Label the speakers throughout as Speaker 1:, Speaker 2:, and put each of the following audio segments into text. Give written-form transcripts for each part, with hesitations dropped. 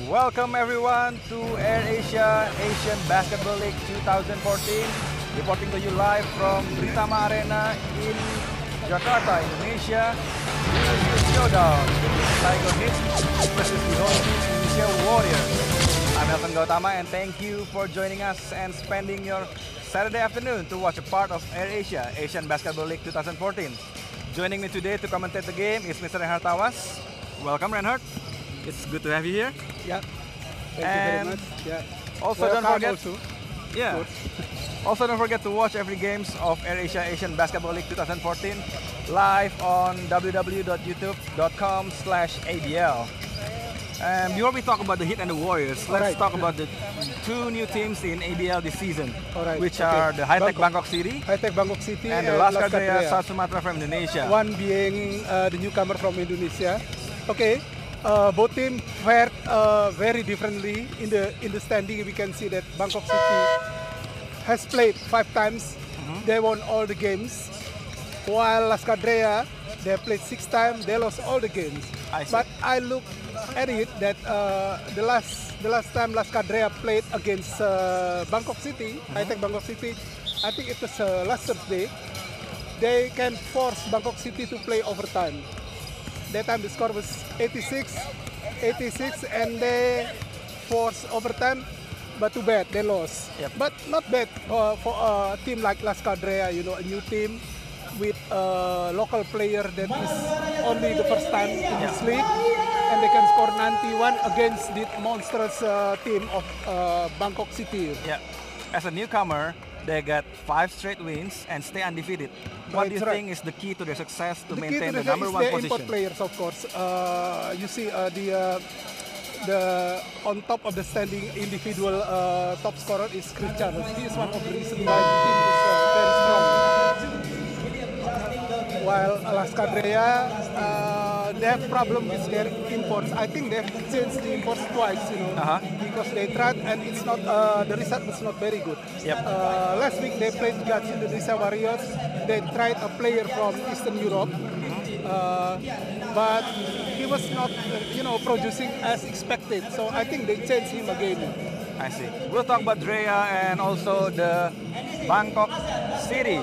Speaker 1: Welcome everyone to AirAsia Asian Basketball League 2014. Reporting to you live from Britama Arena in Jakarta, Indonesia. This is the showdown between Saigon Heat versus the home Indonesia Warriors. I'm Elton Gautama and thank you for joining us and spending your Saturday afternoon to watch a part of AirAsia Asian Basketball League 2014. Joining me today to commentate the game is Mr. Reinhard Tawas. Welcome, Reinhard. It's good to have you here.
Speaker 2: Yeah. Thank you very much. Yeah.
Speaker 1: Also, don't forget.
Speaker 2: Also.
Speaker 1: Yeah. Also, don't forget to watch every games of AirAsia Asian Basketball League 2014 live on www.youtube.com/ABL. Before we talk about the Heat and the Warriors, let's talk about the two new teams in ABL this season, which are the High-Tech Bangkok City, and the Laskar Jaya South Sumatra from Indonesia.
Speaker 2: One being the newcomer from Indonesia. Okay. Both teams fared very differently in the standing. We can see that Bangkok City has played 5 times. They won all the games, while Laskar Jaya they played 6 times. They lost all the games. But I look at it that the last time Laskar Jaya played against Bangkok City, High-Tech Bangkok City, I think it was last Thursday. They can force Bangkok City to play overtime. That time the score was 86, and they forced overtime, but too bad, they lost.
Speaker 1: Yep.
Speaker 2: But not bad for a team like Laskar Jaya, you know, a new team with a local player that is only the first time in this league, and they can score 91 against the monstrous team of Bangkok City.
Speaker 1: Yeah, as a newcomer, they got 5 straight wins and stay undefeated. What do you think is the key to their success to maintain the number 1 position?
Speaker 2: Import players, of course. You see the on top of the standing individual top scorer is Christian. He is one of the reasons why the team is very strong. While Laskar Jaya, they have problem with their imports. I think they've changed the imports twice, you know, because they tried and it's not the result was not very good.
Speaker 1: Yep.
Speaker 2: Last week they played against Indonesia Warriors. They tried a player from Eastern Europe, but he was not, producing as expected. So I think they changed him again.
Speaker 1: I see. We'll talk about Drea and also the Bangkok City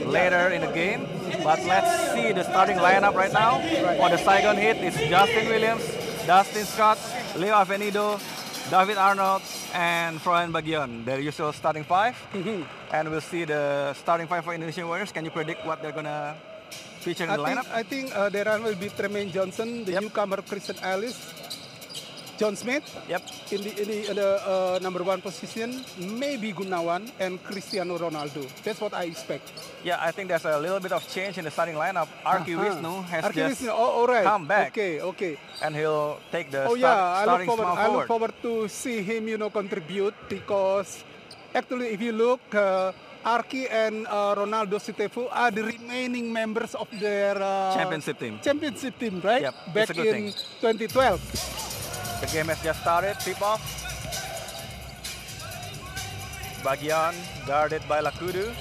Speaker 1: later in the game. But let's see the starting lineup right now. For the Saigon Heat, it's Justin Williams, Dustin Scott, Leo Avenido, David Arnold, and Frohen Bagion. Their usual starting 5. And we'll see the starting 5 for Indonesian Warriors. Can you predict what they're going to feature in the lineup?
Speaker 2: I think their will be Tremaine Johnson, the newcomer Christian Ellis, John Smith.
Speaker 1: Yep.
Speaker 2: In the number 1 position, maybe Gunawan and Cristiano Ronaldo. That's what I expect.
Speaker 1: Yeah, I think there's a little bit of change in the starting lineup. Arki Wisnu has just
Speaker 2: right.
Speaker 1: come back.
Speaker 2: Okay.
Speaker 1: And he'll take the
Speaker 2: starting
Speaker 1: small forward.
Speaker 2: I look forward to see him, contribute, because actually, if you look, Arki and Ronaldo Sitefu are the remaining members of their
Speaker 1: championship team,
Speaker 2: right?
Speaker 1: Yep,
Speaker 2: back in 2012.
Speaker 1: The game has just started, tip-off. Bagian guarded by Lakudu.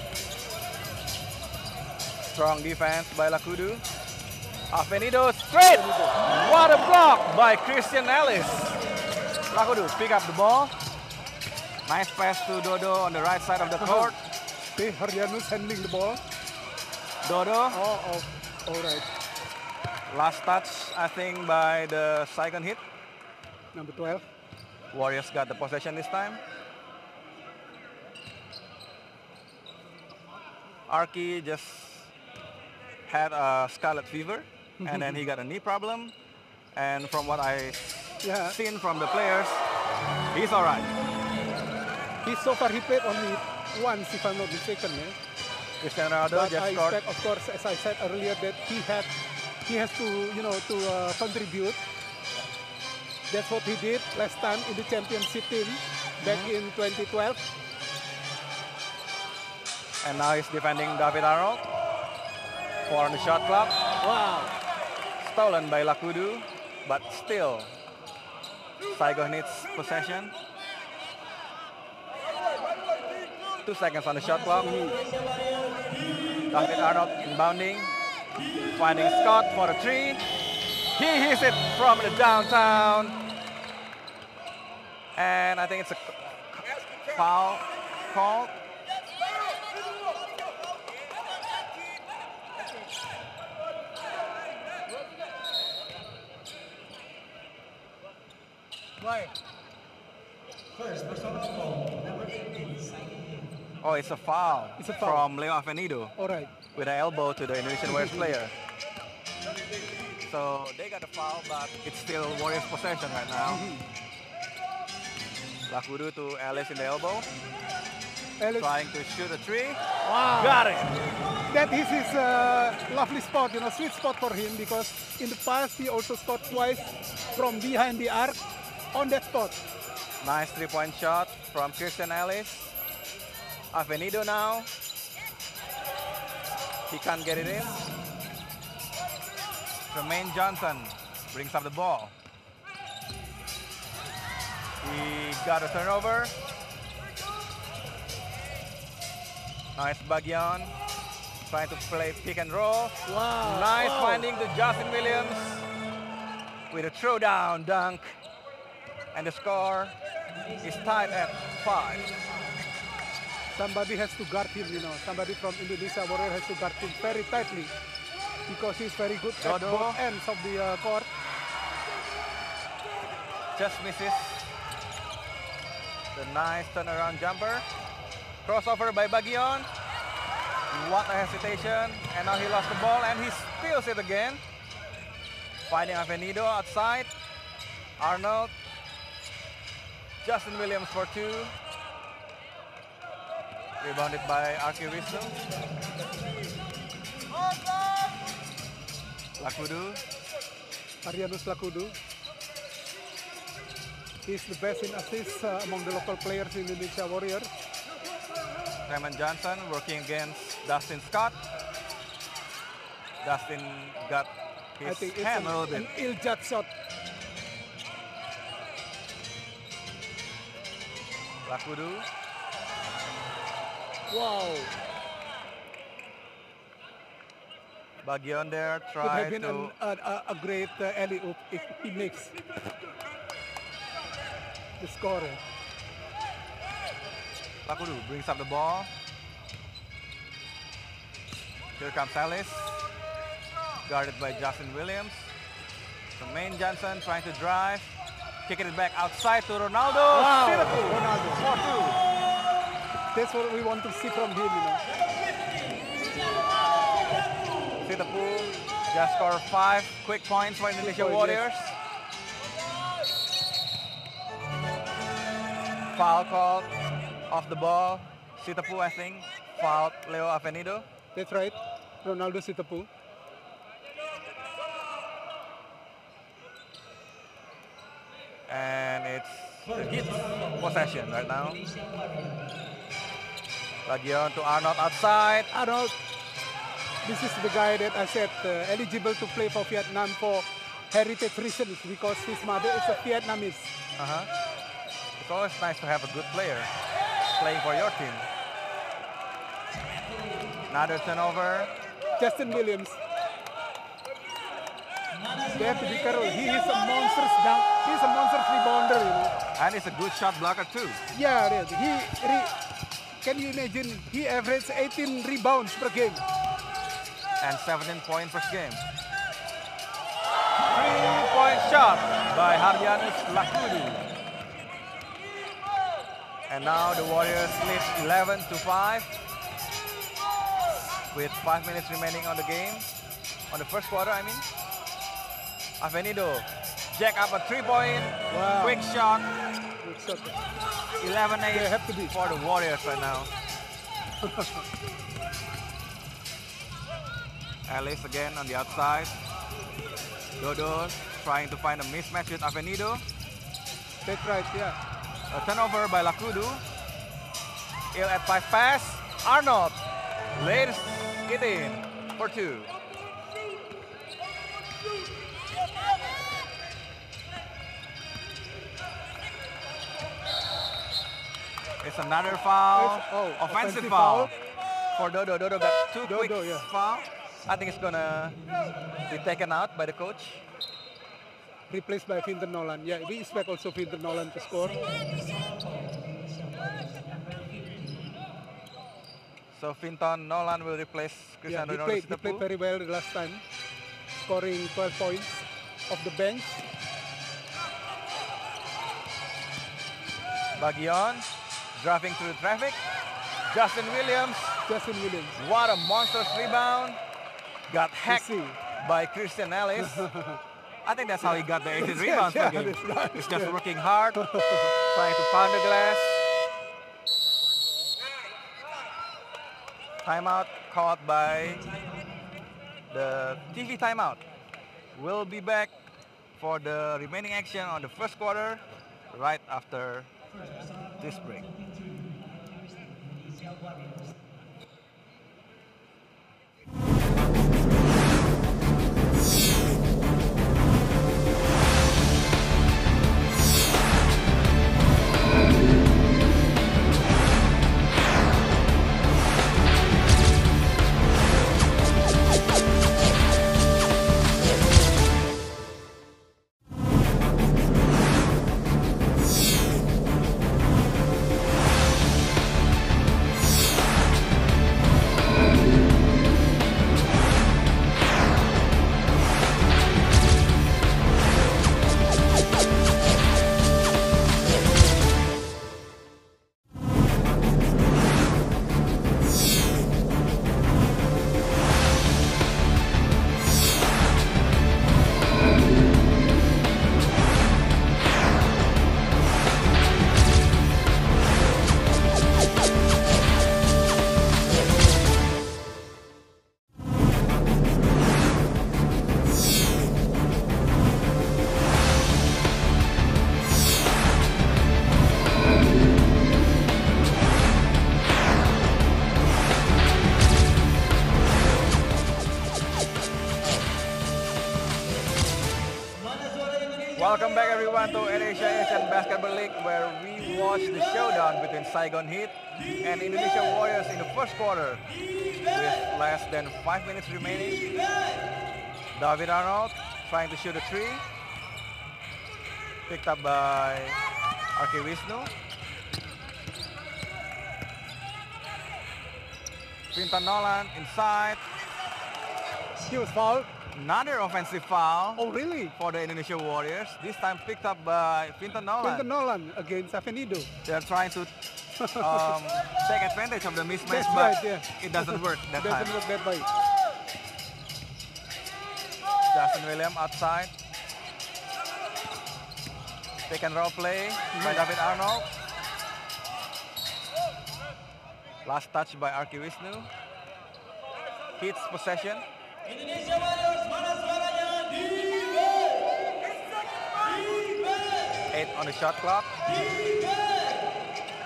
Speaker 1: Strong defense by Lakudu. Avenido straight! What a block by Christian Ellis. Lakudu pick up the ball. Nice pass to Dodo on the right side of the court.
Speaker 2: Okay, Haryanus handling the ball.
Speaker 1: Dodo.
Speaker 2: All right.
Speaker 1: Last touch, I think, by the Saigon Heat.
Speaker 2: Number 12.
Speaker 1: Warriors got the possession this time. Arki just had a scarlet fever, and then he got a knee problem. And from what I seen from the players, he's all right.
Speaker 2: So far he played only once, if I'm not mistaken.
Speaker 1: Cristiano Ronaldo just scored.
Speaker 2: I expect, of course, as I said earlier, that he has to contribute. That's what he did last time in the championship team back in 2012.
Speaker 1: And now he's defending David Arnold. 4 on the shot clock.
Speaker 2: Wow.
Speaker 1: Stolen by Lakudu, but still Saigon Heat's possession. 2 seconds on the shot clock. David Arnold inbounding. Finding Scott for a 3. He hits it from the downtown. And I think it's a foul call.
Speaker 3: First, personal foul, number 18, Saigon Heat.
Speaker 1: Oh, it's a foul,
Speaker 2: It's a foul.
Speaker 1: from Leo Avenido
Speaker 2: All right.
Speaker 1: with an elbow to the Indonesian Warriors player. So they got a foul, but it's still Warriors possession right now. Lakudu to Ellis in the elbow,
Speaker 2: Ellis,
Speaker 1: trying to shoot a three.
Speaker 2: wow.
Speaker 1: Got it.
Speaker 2: That is his lovely spot, sweet spot for him, because in the past he also scored twice from behind the arc on that spot.
Speaker 1: Nice three-point shot from Christian Ellis. Avenido now. He can't get it in. Jermaine Johnson brings up the ball. He got a turnover. Nice Bagyon. Trying to play pick and roll.
Speaker 2: Wow.
Speaker 1: Nice
Speaker 2: Wow.
Speaker 1: finding to Justin Williams with a throwdown dunk. And the score is tied at 5.
Speaker 2: Somebody has to guard him, Somebody from Indonesia Warriors has to guard him very tightly, because he's very good at
Speaker 1: Dodo.
Speaker 2: both ends of the court.
Speaker 1: Just misses. The nice turnaround jumper. Crossover by Bagyon. What a hesitation. And now he lost the ball and he steals it again. Finding Avenido outside. Arnold. Justin Williams for two. Rebounded by Arki Rizzo. Lakudu.
Speaker 2: Arianus Lakudu. He's the best in assists among the local players in Indonesia Warriors.
Speaker 1: Raymond Johnson working against Dustin Scott. Dustin got
Speaker 2: I
Speaker 1: his
Speaker 2: think it's
Speaker 1: hand a little
Speaker 2: an
Speaker 1: bit.
Speaker 2: ill-judged shot.
Speaker 1: Lakudu.
Speaker 2: Wow.
Speaker 1: Bagyon there
Speaker 2: Could have
Speaker 1: tried
Speaker 2: been
Speaker 1: to...
Speaker 2: a great alley-oop if he makes the score.
Speaker 1: Lakudu brings up the ball. Here comes Ellis. Guarded by Justin Williams. Jermaine Johnson trying to drive. Kicking it back outside to Ronaldo.
Speaker 2: Wow.
Speaker 1: Sirapu.
Speaker 2: Ronaldo.
Speaker 1: 4-2.
Speaker 2: That's what we want to see from him,
Speaker 1: Sitapu just scored 5 quick points for Indonesia Warriors. Foul called off the ball. Sitapu, I think, fouled Leo Avenido.
Speaker 2: That's right. Ronaldo Sitapu.
Speaker 1: And it's the Heat possession right now. Bagyon to Arnold outside.
Speaker 2: Arnold, this is the guy that I said eligible to play for Vietnam for heritage reasons, because his mother is a Vietnamese.
Speaker 1: It's always nice to have a good player playing for your team. Another turnover.
Speaker 2: Justin Williams. They have to be careful. He is a monstrous dunk. He's a monstrous rebounder,
Speaker 1: And he's a good shot blocker too.
Speaker 2: Yeah, can you imagine? He averaged 18 rebounds per game.
Speaker 1: And 17 points per game. 3-point shot by Haryanus Lakudu. And now the Warriors lead 11-5 with 5 minutes remaining on the game. On the first quarter, I mean. Avenido, jack up a 3-point,
Speaker 2: Wow.
Speaker 1: quick shot.
Speaker 2: Good shot.
Speaker 1: 11-8
Speaker 2: They have to be.
Speaker 1: for the Warriors right now. Ellis again on the outside. Dodo trying to find a mismatch with Avenido.
Speaker 2: That's right, yeah.
Speaker 1: A turnover by Lakudu. Ill at 5 pass. Arnold lays it in for 2. It's another foul. Offensive foul for Dodo. Dodo got 2 quick fouls. I think it's gonna be taken out by the coach.
Speaker 2: replaced by Vinton Nolan. Yeah, we expect also Vinton Nolan to score.
Speaker 1: So Vinton Nolan will replace
Speaker 2: Yeah,
Speaker 1: Cristiano
Speaker 2: he
Speaker 1: Ronaldo.
Speaker 2: played very well the last time, scoring 12 points off the bench.
Speaker 1: Bagion driving through the traffic. Justin Williams. What a monstrous rebound. Got hacked by Christian Ellis. I think that's how he got the 18 rebounds per game.
Speaker 2: Right.
Speaker 1: He's just working hard, trying to pound the glass. Timeout caught by the TV timeout. We'll be back for the remaining action on the first quarter right after this break.
Speaker 3: Indonesia Warriors.
Speaker 1: Welcome back everyone to Indonesia Asian Basketball League, where we watch the showdown between Saigon Heat and Indonesia Warriors in the first quarter. With less than 5 minutes remaining, David Arnold trying to shoot a three. Picked up by Arki Wisnu. Vinton Nolan inside.
Speaker 2: He was fouled.
Speaker 1: Another offensive foul.
Speaker 2: Oh, really?
Speaker 1: For the Indonesia Warriors. This time picked up by Vinton Nolan.
Speaker 2: Vinton Nolan against Avenido.
Speaker 1: They're trying to take advantage of the mismatch,
Speaker 2: That's
Speaker 1: but
Speaker 2: right, yeah.
Speaker 1: it doesn't work that time.
Speaker 2: Doesn't work that way.
Speaker 1: Justin Williams outside. Pick and roll play by David Arnold. Last touch by Arki Wisnu. Heat's possession.
Speaker 3: Indonesia Warriors, mana suaranya?
Speaker 1: 8 on the shot clock.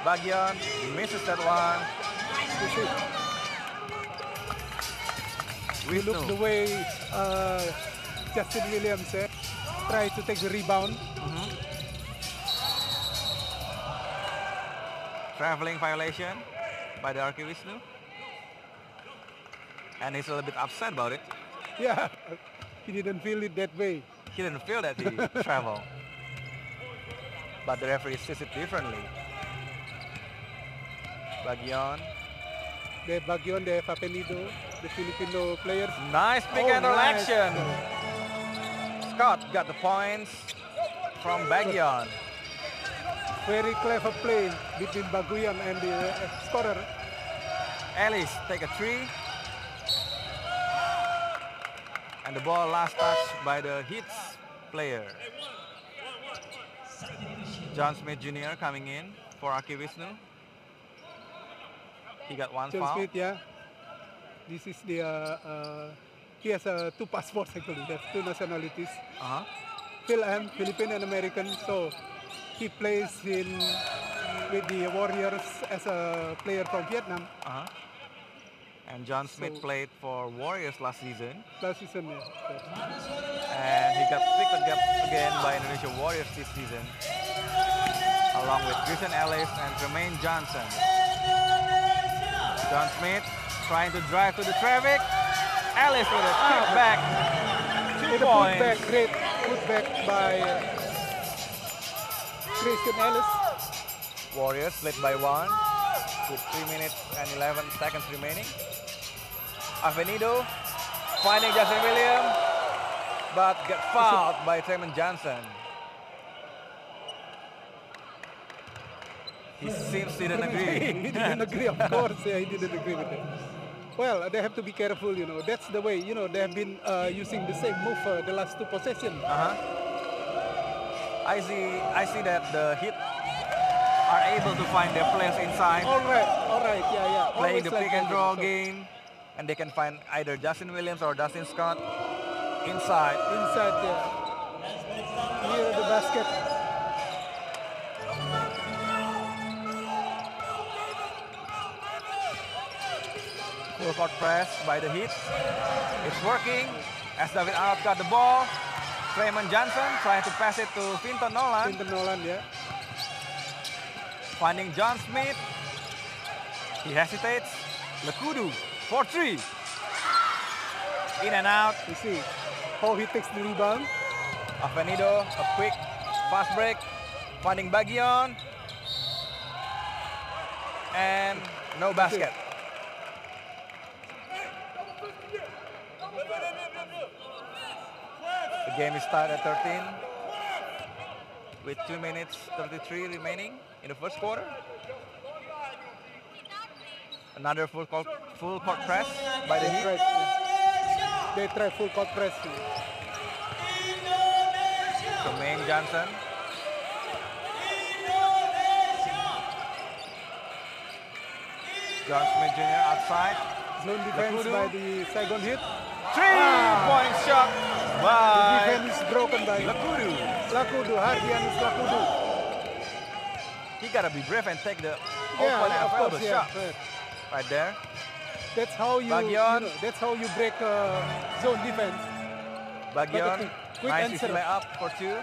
Speaker 1: Bagion misses that one.
Speaker 2: You look the way Justin Williams said, try to take the rebound.
Speaker 1: Traveling violation by the Arki Wisnu. And he's a little bit upset about it.
Speaker 2: Yeah, he didn't feel it that way.
Speaker 1: He didn't feel that he traveled. But the referee sees it differently. Bagion.
Speaker 2: They have Bagion, they have Avenido, the Filipino players.
Speaker 1: Nice pick and roll
Speaker 2: nice.
Speaker 1: action. Scott got the points from Bagion.
Speaker 2: Very clever play between Bagion and the scorer.
Speaker 1: Ellis take a three. And the ball last touch by the Heat's player. John Smith Jr. coming in for Arki Wisnu. He got one
Speaker 2: John
Speaker 1: foul.
Speaker 2: Smith, yeah. This is the, he has two passports actually, that's two nationalities. Phil M, Philippine and American, so he plays with the Warriors as a player from Vietnam.
Speaker 1: And John Smith played for Warriors last season.
Speaker 2: Last season, yeah.
Speaker 1: And he got picked up again by Indonesia Warriors this season, along with Christian Ellis and Tremaine Johnson. John Smith trying to drive to the traffic. Ellis with a kick back. 2 points.
Speaker 2: Great. Good back by Christian Ellis.
Speaker 1: Warriors led by 1 with 3 minutes and 11 seconds remaining. Avenido finding Justin Williams, but get fouled by Tremon Johnson. He seems he didn't agree.
Speaker 2: He didn't agree, of course. Yeah, he didn't agree with it. Well, they have to be careful, you know. That's the way, you know, they have been using the same move the last 2 possessions.
Speaker 1: I see that the Heat are able to find their players inside.
Speaker 2: All right, yeah.
Speaker 1: Playing
Speaker 2: Always
Speaker 1: the
Speaker 2: like
Speaker 1: pick and
Speaker 2: that,
Speaker 1: roll
Speaker 2: so
Speaker 1: game, and they can find either Justin Williams or Dustin Scott inside.
Speaker 2: Inside, yeah. Near the basket.
Speaker 1: Full court press by the Heat. It's working as David Arnold got the ball. Tremon Johnson trying to pass it to Finton Nolan.
Speaker 2: Finton Nolan, yeah.
Speaker 1: Finding John Smith. He hesitates. Lekudu for 3. In and out.
Speaker 2: You see how he takes the rebound.
Speaker 1: Avenido, a quick fast break. Finding Bagion. And no basket. The game is tied at 13 with 2 minutes 33 remaining in the first quarter. Another full court press by the Heat.
Speaker 2: They try full court press.
Speaker 1: Tremaine Johnson. John Smith Jr. outside.
Speaker 2: Zone defense by the Saigon Heat.
Speaker 1: 3-point shot
Speaker 2: The
Speaker 1: by
Speaker 2: defense is broken by
Speaker 1: Lekudu.
Speaker 2: Hardianus Lekudu.
Speaker 1: He gotta be brave and take the
Speaker 2: Yeah,
Speaker 1: open
Speaker 2: of
Speaker 1: available
Speaker 2: course, yeah.
Speaker 1: shot right there.
Speaker 2: That's how you,
Speaker 1: Bagion.
Speaker 2: that's how you break zone defense.
Speaker 1: Bagion,
Speaker 2: quick
Speaker 1: nice
Speaker 2: answer.
Speaker 1: layup for 2.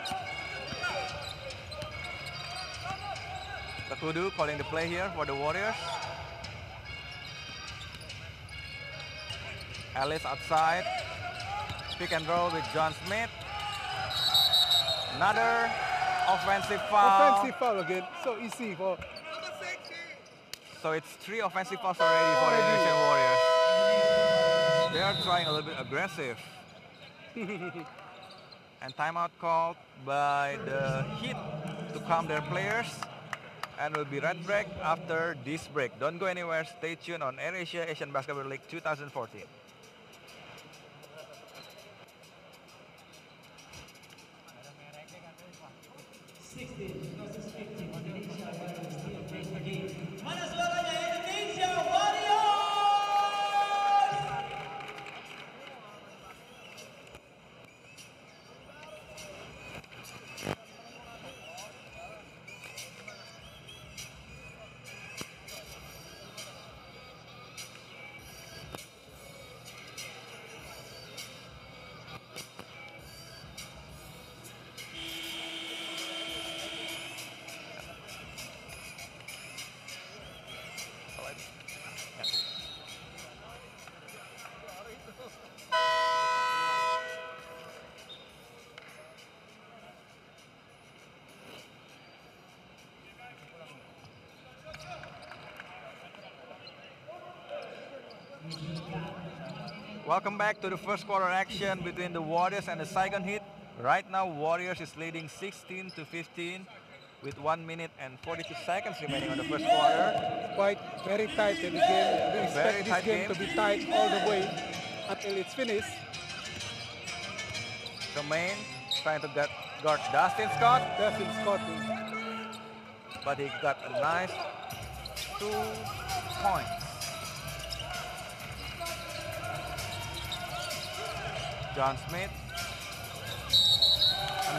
Speaker 1: Lekudu calling the play here for the Warriors. Ellis outside. Pick and roll with John Smith. Another offensive foul.
Speaker 2: Offensive foul again. So easy for.
Speaker 1: So it's 3 offensive fouls already for the Indonesian Warriors. They are trying a little bit aggressive. And timeout called by the Heat to calm their players. And we'll be right back after this break. Don't go anywhere. Stay tuned on AirAsia Asian Basketball League 2014.
Speaker 3: Mana suaranya Indonesia Warriors?
Speaker 1: Welcome back to the first quarter action between the Warriors and the Saigon Heat. Right now, Warriors is leading 16-15 with 1 minute and 42 seconds remaining on the first quarter.
Speaker 2: Quite very tight in the game. We
Speaker 1: Very
Speaker 2: expect this
Speaker 1: tight
Speaker 2: game
Speaker 1: game.
Speaker 2: to be tight all the way until it's finished.
Speaker 1: Tremaine trying to guard Dustin Scott,
Speaker 2: Dustin Scott.
Speaker 1: but he got a nice 2 points. John Smith.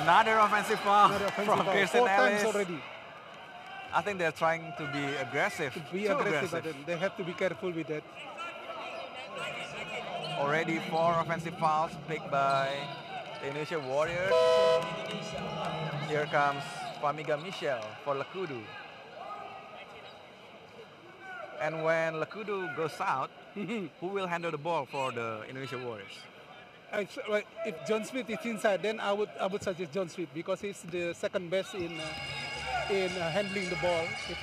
Speaker 1: Another offensive foul
Speaker 2: Another offensive
Speaker 1: from
Speaker 2: foul.
Speaker 1: Kirsten
Speaker 2: 4 times
Speaker 1: Ellis.
Speaker 2: already.
Speaker 1: I think they're trying to be aggressive.
Speaker 2: Be
Speaker 1: Too
Speaker 2: aggressive, but they have to be careful with that.
Speaker 1: Already 4 offensive fouls picked by the Indonesia Warriors. Here comes Famiga Michel for Lekudu. And when Lekudu goes out, who will handle the ball for the Indonesia Warriors?
Speaker 2: Like, if John Smith is inside, then I would suggest John Smith because he's the second best in handling the ball. If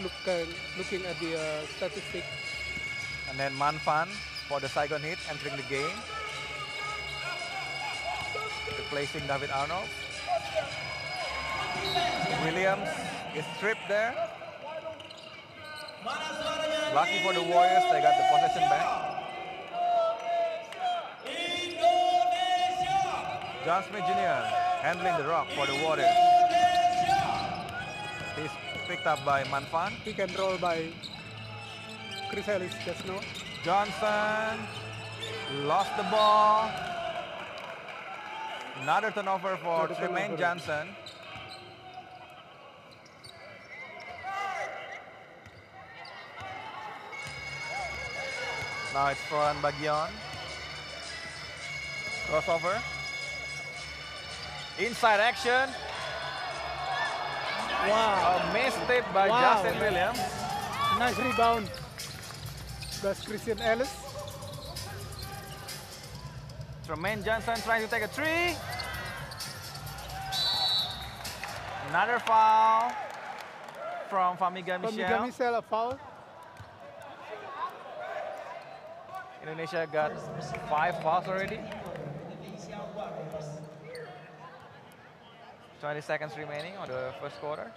Speaker 2: looking at the statistic.
Speaker 1: And then Manfan for the Saigon Heat entering the game, replacing David Arnold. Williams is stripped there. Lucky for the Warriors, they got the possession back. John Smith Jr. handling the rock for the Warriors. He's picked up by Manfan.
Speaker 2: Pick and roll by Chris Ellis just now.
Speaker 1: Johnson lost the ball. Another turnover for Tremaine Johnson. Now it's Frohan Bagyon. Crossover. Inside action.
Speaker 2: Wow.
Speaker 1: A missed tip by
Speaker 2: Wow.
Speaker 1: Justin Williams.
Speaker 2: Nice rebound. That's Christian Ellis.
Speaker 1: Tremaine Johnson trying to take a three. Another foul from Famiga
Speaker 2: Famiga
Speaker 1: Michel.
Speaker 2: Michel, a foul.
Speaker 1: Indonesia got 5 fouls already.
Speaker 3: Indonesia Warriors.
Speaker 1: 20 seconds remaining on the first quarter.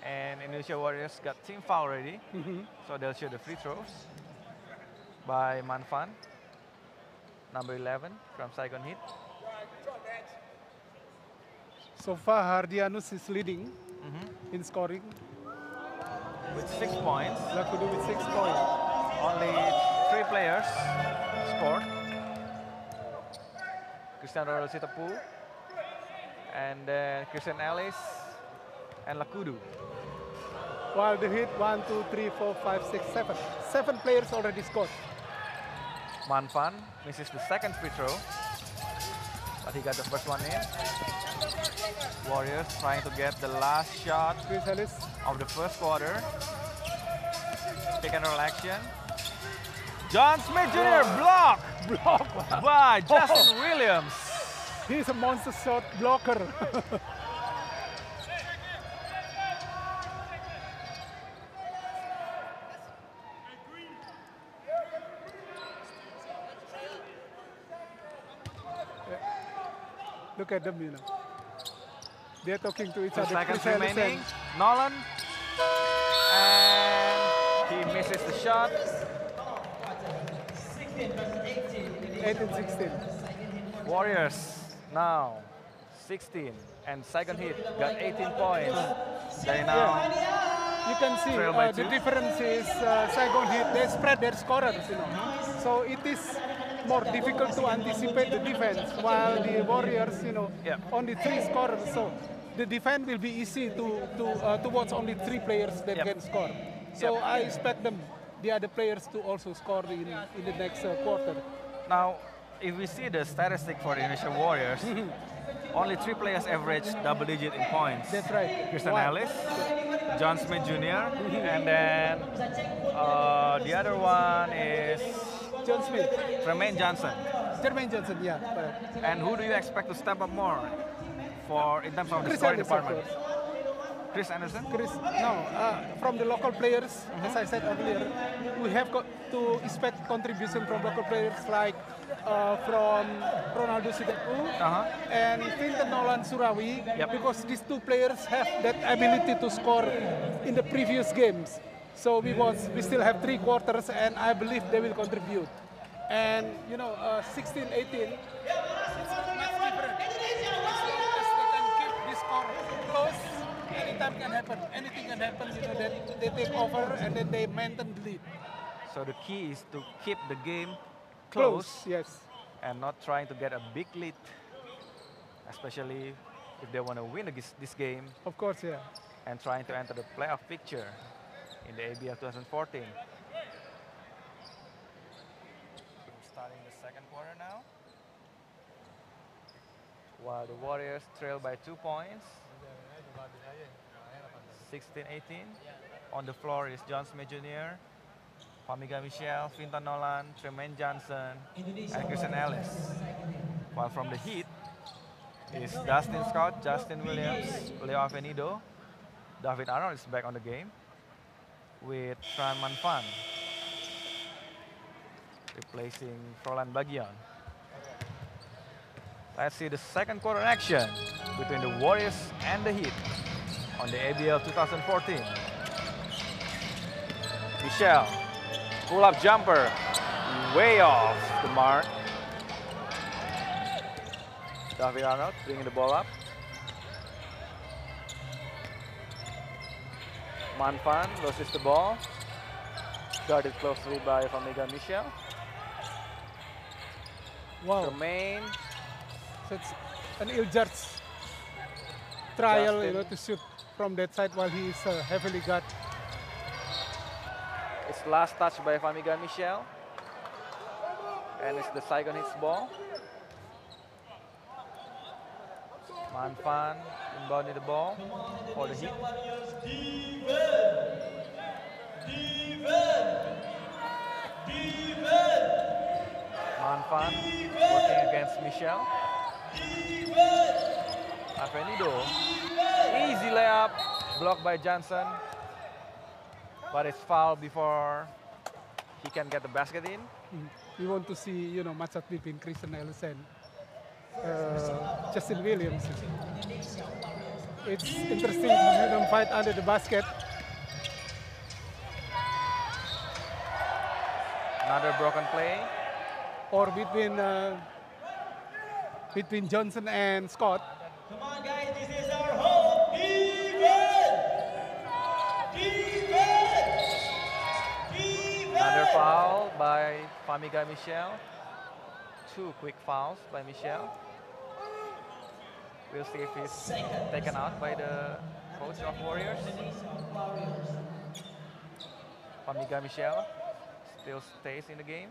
Speaker 1: And Indonesia Warriors got team foul already. So they'll shoot the free throws by Manfan, number 11 from Saigon Heat.
Speaker 2: So far, Hardianus is leading in scoring.
Speaker 1: With 6 points.
Speaker 2: Lakudu with 6 points.
Speaker 1: Only 3 players scored. Christian Ronaldo Sitapu, and then Christian Ellis and Lakudu.
Speaker 2: While the Heat 1, 2, 3, 4, 5, 6, 7. 7 players already scored.
Speaker 1: Manfan misses the second free throw, but he got the first one in. Warriors trying to get the last shot
Speaker 2: Chris Ellis.
Speaker 1: of the first quarter. Pick and roll action. John Smith Jr. block by Justin Williams.
Speaker 2: He's a monster shot blocker. Look at them, you know. They're talking to each
Speaker 1: 2
Speaker 2: other.
Speaker 1: seconds
Speaker 2: Chris Ellis
Speaker 1: remaining. Nolan. And he misses the shot.
Speaker 3: 16 versus 18.
Speaker 2: 18-16.
Speaker 1: Warriors now 16 and Saigon Heat got 18 points. They now
Speaker 2: You can see
Speaker 1: trail by
Speaker 2: the
Speaker 1: 2.
Speaker 2: difference is Saigon Heat, they spread their scorers, you know. So it is more difficult to anticipate the defense, while the Warriors, you know, only 3 scorers. So the defense will be easy to watch only 3 players that can score. So I expect the other players to also score in the next quarter.
Speaker 1: Now, if we see the statistic for the Indonesia Warriors, only 3 players average double digit in points.
Speaker 2: That's right.
Speaker 1: Christian
Speaker 2: Wow.
Speaker 1: Ellis, John Smith Jr., and then the other one is
Speaker 2: John Smith.
Speaker 1: Tremaine Johnson.
Speaker 2: Jermaine Johnson, yeah. Correct.
Speaker 1: And who do you expect to step up more for in terms of the
Speaker 2: Chris
Speaker 1: scoring
Speaker 2: Ellis, of
Speaker 1: department?
Speaker 2: course.
Speaker 1: Chris Anderson?
Speaker 2: From the local players, as I said earlier, we have to expect contribution from local players like from Ronaldo Sitapu and Clinton Nolan Surawi, because these 2 players have that ability to score in the previous games. So we still have 3 quarters, and I believe they will contribute. And you know, 16-18, it's not much different. As long as they can keep this score close, anything can happen. Anything can happen. You know, that they take over and then they maintain the lead.
Speaker 1: So the key is to keep the game close,
Speaker 2: Yes.
Speaker 1: and not trying to get a big lead, especially if they want to win this game
Speaker 2: Of course, yeah.
Speaker 1: and trying to enter the playoff picture in the ABL 2014. Starting the second quarter now, while the Warriors trail by 2 points, 16-18. On the floor is John Smith Jr., Famiga Michel, Vinton Nolan, Tremaine Johnson, and Christian Ellis. While from the Heat is Dustin Scott, Justin Williams, Leo Avenido, David Arnold is back on the game with Tran Manfan replacing Frolan Bagian. Let's see the second quarter action between the Warriors and the Heat on the ABL 2014. Michel, pull-up jumper, way off the mark. David Arnold bringing the ball up. Manfan loses the ball. Guarded closely by Famiga Michel.
Speaker 2: Wow.
Speaker 1: Tremaine.
Speaker 2: So it's an ill-judged trial,
Speaker 1: Justin.
Speaker 2: you know, to shoot from that side while he is heavily guarded.
Speaker 1: It's last touch by Famiga Michel. And it's the Saigon Heat's ball. Manfan inbounding the ball for the Heat. Manfan working against Michel. Avenido, easy layup, blocked by Johnson. But it's fouled before he can get the basket in.
Speaker 2: We want to see, you know, matchup between Christian Ellis and Justin Williams. It's interesting to see them fight under the basket.
Speaker 1: Another broken play.
Speaker 2: Or between Johnson and Scott.
Speaker 3: Come on, guys, this is our home. Defense! Defense! Defense!
Speaker 1: Another foul by Famiga Michel. Two quick fouls by Michel. We'll see if he's taken out by the coach of Warriors. Famiga Michel still stays in the game.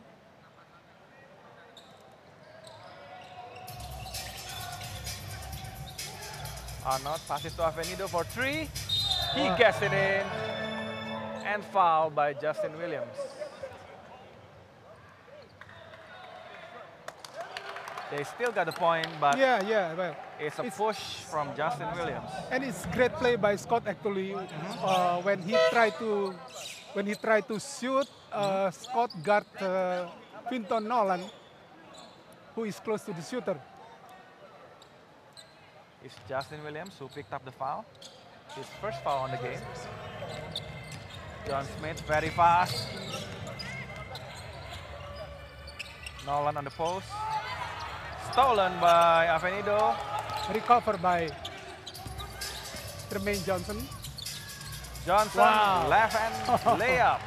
Speaker 1: Arnold passes to Avenido for three. He gets it in. And fouled by Justin Williams. They still got the point, but
Speaker 2: Well,
Speaker 1: it's a push from Justin Williams.
Speaker 2: and it's great play by Scott actually. When he tried to shoot, Scott guard Vinton Nolan, who is close to the shooter.
Speaker 1: It's Justin Williams who picked up the foul. His first foul on the game. John Smith very fast. Nolan on the post. Stolen by Avenido.
Speaker 2: Recovered by Tremaine Johnson.
Speaker 1: Johnson,
Speaker 2: Wow.
Speaker 1: left hand layup.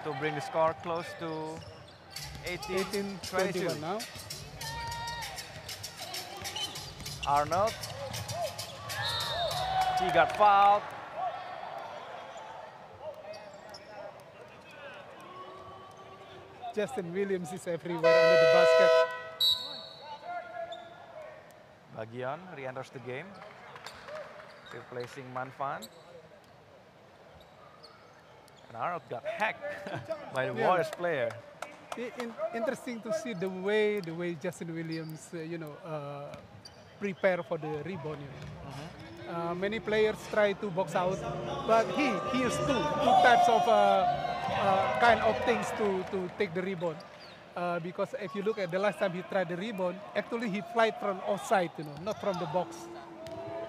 Speaker 1: To bring the score close to 18-22.
Speaker 2: 18-21 now.
Speaker 1: Arnold. He got fouled.
Speaker 2: Justin Williams is everywhere under the basket.
Speaker 1: Bagian re-enters the game, replacing Manfan. And Arnold got hacked by the
Speaker 2: Yeah.
Speaker 1: Warriors player.
Speaker 2: Interesting to see the way Justin Williams, prepare for the rebound. Many players try to box out, but he used two types of kind of things to take the rebound. Because if you look at the last time he tried the rebound, actually he flied from outside, not from the box.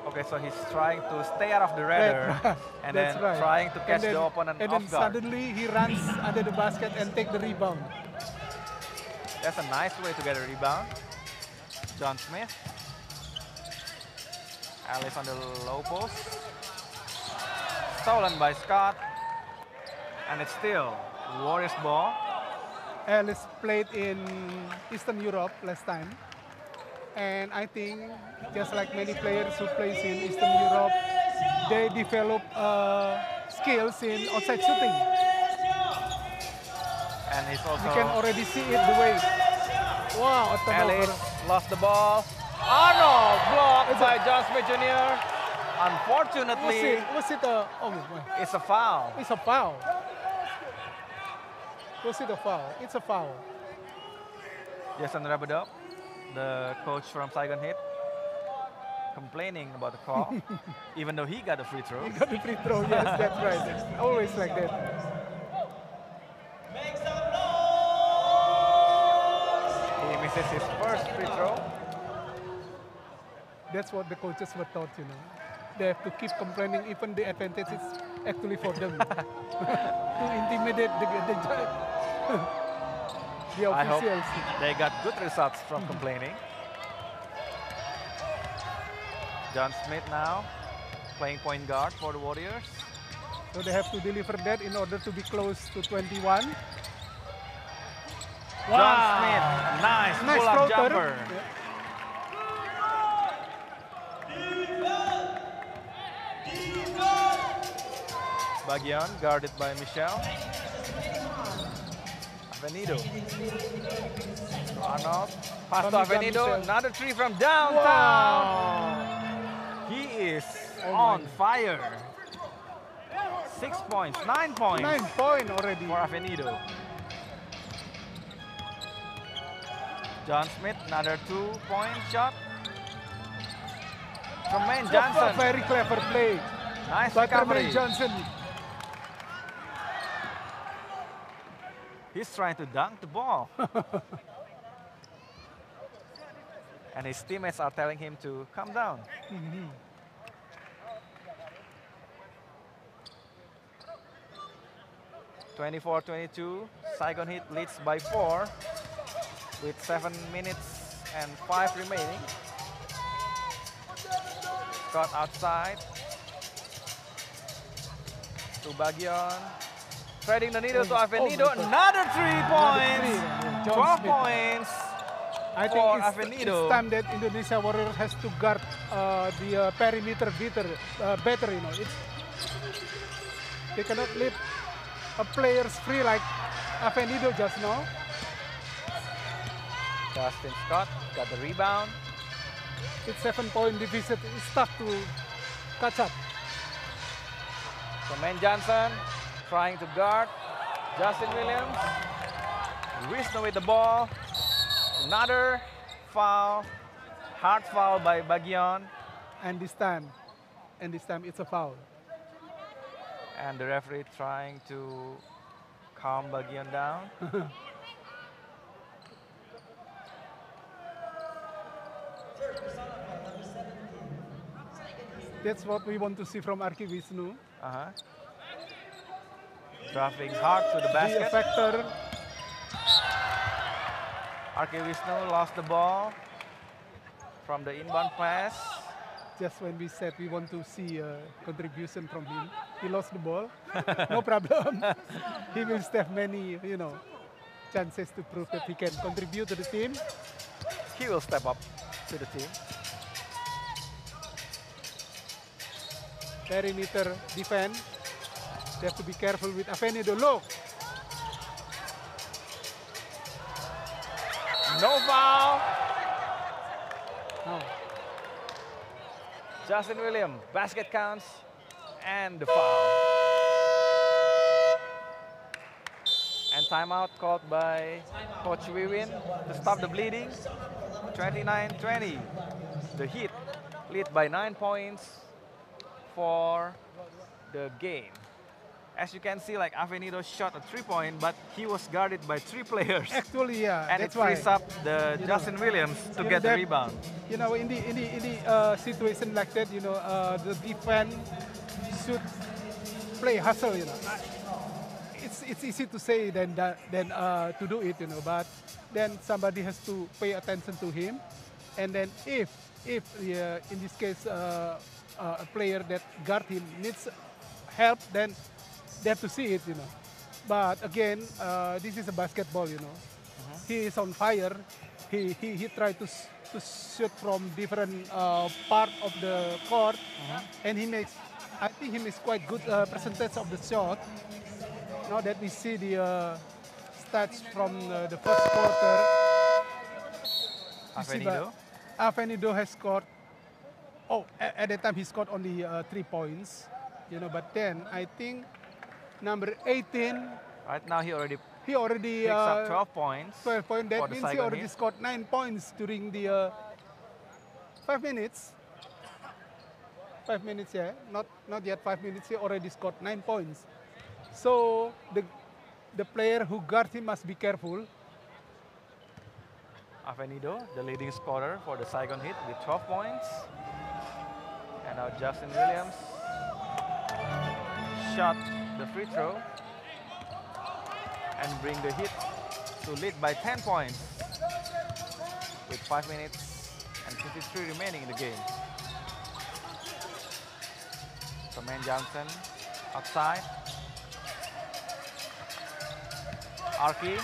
Speaker 1: Okay, so he's trying to stay out of the radar and then
Speaker 2: That's right.
Speaker 1: trying to catch
Speaker 2: And then-
Speaker 1: the opponent
Speaker 2: and
Speaker 1: off
Speaker 2: then
Speaker 1: guard.
Speaker 2: suddenly he runs under the basket and take the rebound.
Speaker 1: That's a nice way to get a rebound. John Smith. Alice on the low post. Stolen by Scott. And it's still Warriors ball.
Speaker 2: Alice played in Eastern Europe last time. And I think, just like many players who plays in Eastern Europe, they develop skills in outside shooting.
Speaker 1: And he's
Speaker 2: You
Speaker 1: also
Speaker 2: can already see it the way. Wow, a turnover.
Speaker 1: Alice lost the ball. Arnold blocked by John Smith Jr. Unfortunately,
Speaker 2: Was it a? Oh my!
Speaker 1: it's a foul.
Speaker 2: It's a foul. Was it a foul? It's a foul.
Speaker 1: Jason Rabadov, the coach from Saigon Heat, complaining about the call, even though he got a free throw.
Speaker 2: You got the free throw. Yes, that's right. It's always like that.
Speaker 3: Make some noise!
Speaker 1: He misses his first free throw.
Speaker 2: That's what the coaches were taught, you know. They have to keep complaining, even the advantage is actually for them. To intimidate the
Speaker 1: I hope
Speaker 2: officials.
Speaker 1: they got good results from complaining. John Smith now playing point guard for the Warriors.
Speaker 2: So they have to deliver that in order to be close to 21.
Speaker 1: John Smith, a nice pull-up
Speaker 2: floater.
Speaker 1: jumper.
Speaker 2: Yeah.
Speaker 1: Bagian guarded by Michel. Avenido. Arnold. Pass to Avenido. Another three from downtown.
Speaker 2: Wow.
Speaker 1: He is on fire. 6 points, 9 points
Speaker 2: 9 points already.
Speaker 1: for Avenido. John Smith, another 2-point shot. Tremaine
Speaker 2: A
Speaker 1: Johnson.
Speaker 2: very clever play.
Speaker 1: Nice
Speaker 2: By
Speaker 1: recovery.
Speaker 2: Tremaine Johnson.
Speaker 1: He's trying to dunk the ball. And his teammates are telling him to calm down. 24-22, Saigon Heat leads by 4 with 7 minutes and 5 remaining. Scott outside. To Bagian. Threading the needle to Avenido.
Speaker 2: my God.
Speaker 1: Another 3 points.
Speaker 2: John
Speaker 1: 12
Speaker 2: Smith.
Speaker 1: points.
Speaker 2: I
Speaker 1: for
Speaker 2: think it's
Speaker 1: Avenido.
Speaker 2: time that Indonesia Warriors has to guard the perimeter better. You know, they cannot leave players free like Avenido just now.
Speaker 1: Justin Scott got the rebound.
Speaker 2: It's 7-point deficit. It's tough to catch up.
Speaker 1: Tremaine Johnson trying to guard Justin Williams. Wisno with the ball. Another foul. Hard foul by Bagian.
Speaker 2: And this time it's a foul.
Speaker 1: And the referee trying to calm Bagian down.
Speaker 2: That's what we want to see from Arki Wisnu.
Speaker 1: Driving hard to the
Speaker 2: Be a
Speaker 1: basket.
Speaker 2: factor.
Speaker 1: Arki Wisnu lost the ball from the inbound pass.
Speaker 2: Just when we said we want to see a contribution from him, he lost the ball. No problem. He will still have many, chances to prove that he can contribute to the team.
Speaker 1: He will step up to the team.
Speaker 2: Perimeter defense. They have to be careful with Avenido. Look.
Speaker 1: No foul.
Speaker 2: Oh.
Speaker 1: Justin Williams, basket counts, and the foul. And timeout called by Coach Wiwin to stop the bleeding. 29-20. The Heat lead by 9 points for the game. As you can see, like Avenido shot a 3-point, but he was guarded by 3 players.
Speaker 2: Actually, yeah,
Speaker 1: And
Speaker 2: that's
Speaker 1: it
Speaker 2: why.
Speaker 1: frees up the Justin Williams to get the
Speaker 2: that-
Speaker 1: rebound.
Speaker 2: In the situation like that, the defense should play hustle. It's easy to say than to do it. But then somebody has to pay attention to him, and then if in this case a player that guard him needs help, then they have to see it. But again, this is a basketball. He is on fire. He tried to shoot from different part of the court, and I think he makes quite good percentage of the shot. Now that we see the stats from the first quarter,
Speaker 1: Avenido.
Speaker 2: Avenido has scored Oh, at that time he scored only 3 points, you know. But then I think number 18.
Speaker 1: Right now he already
Speaker 2: Picks
Speaker 1: up 12 points.
Speaker 2: 12 points. That
Speaker 1: for the
Speaker 2: means he
Speaker 1: Saigon
Speaker 2: already
Speaker 1: Heat.
Speaker 2: scored 9 points during the 5 minutes. 5 minutes, yeah. Not yet 5 minutes. He already scored 9 points. So the player who guards him must be careful.
Speaker 1: Avenido, the leading scorer for the Saigon Heat with 12 points. And now Justin Williams shot the free throw and bring the Heat to lead by 10 points with 5 minutes and 53 remaining in the game. Jermaine Johnson outside. Arki.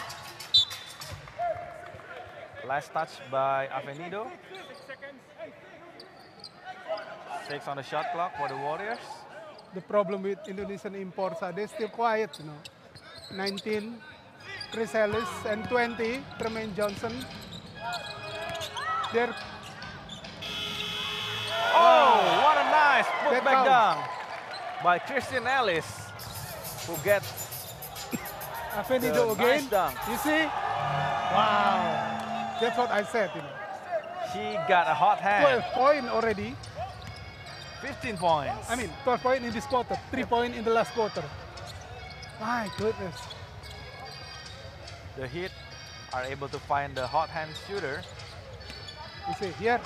Speaker 1: Last touch by Avenido. 6 on the shot clock for the Warriors.
Speaker 2: The problem with Indonesian imports are they're still quiet, you know. 19, Chris Ellis, and 20, Jermaine Johnson. They're
Speaker 1: What a nice putback dunk by Christian Ellis, who gets
Speaker 2: Avenido
Speaker 1: the
Speaker 2: again.
Speaker 1: nice dunk.
Speaker 2: You see? Wow. That's what I said, you know.
Speaker 1: He got a hot hand.
Speaker 2: 12 points already.
Speaker 1: 15 points.
Speaker 2: I mean, 12 points in this quarter, 3 points in the last quarter. My goodness.
Speaker 1: The Heat are able to find the hot hand shooter.
Speaker 2: You see, here.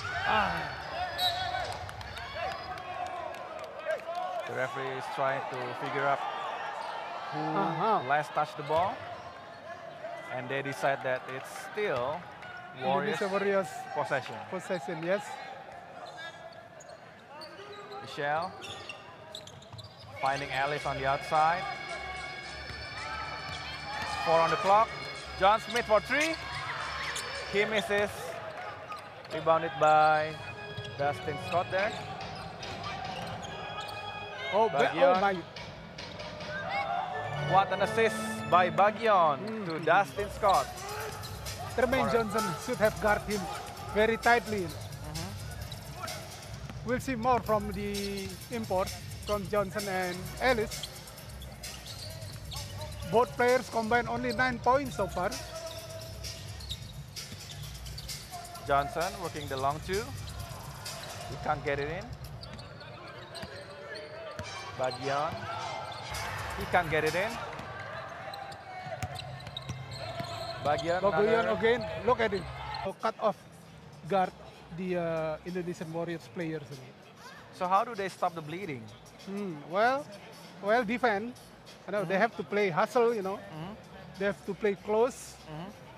Speaker 1: The referee is trying to figure out who last touched the ball. And they decide that it's still
Speaker 2: Indonesia Warriors
Speaker 1: possession.
Speaker 2: possession, yes.
Speaker 1: Michelle finding Ellis on the outside. 4 on the clock. John Smith for 3. He misses. Rebounded by Dustin Scott there. Bagion.
Speaker 2: my.
Speaker 1: What an assist by Bagion to Dustin Scott.
Speaker 2: Jermaine Johnson should have guarded him very tightly. We'll see more from the import from Johnson and Ellis. Both players combined only 9 points so far.
Speaker 1: Johnson working the long two. He can't get it in. Bagion. He can't get it in. Bagion
Speaker 2: Again, look at him. Cut off guard the Indonesian Warriors players.
Speaker 1: So how do they stop the bleeding?
Speaker 2: Well, defend. You know, they have to play hustle, you know. They have to play close.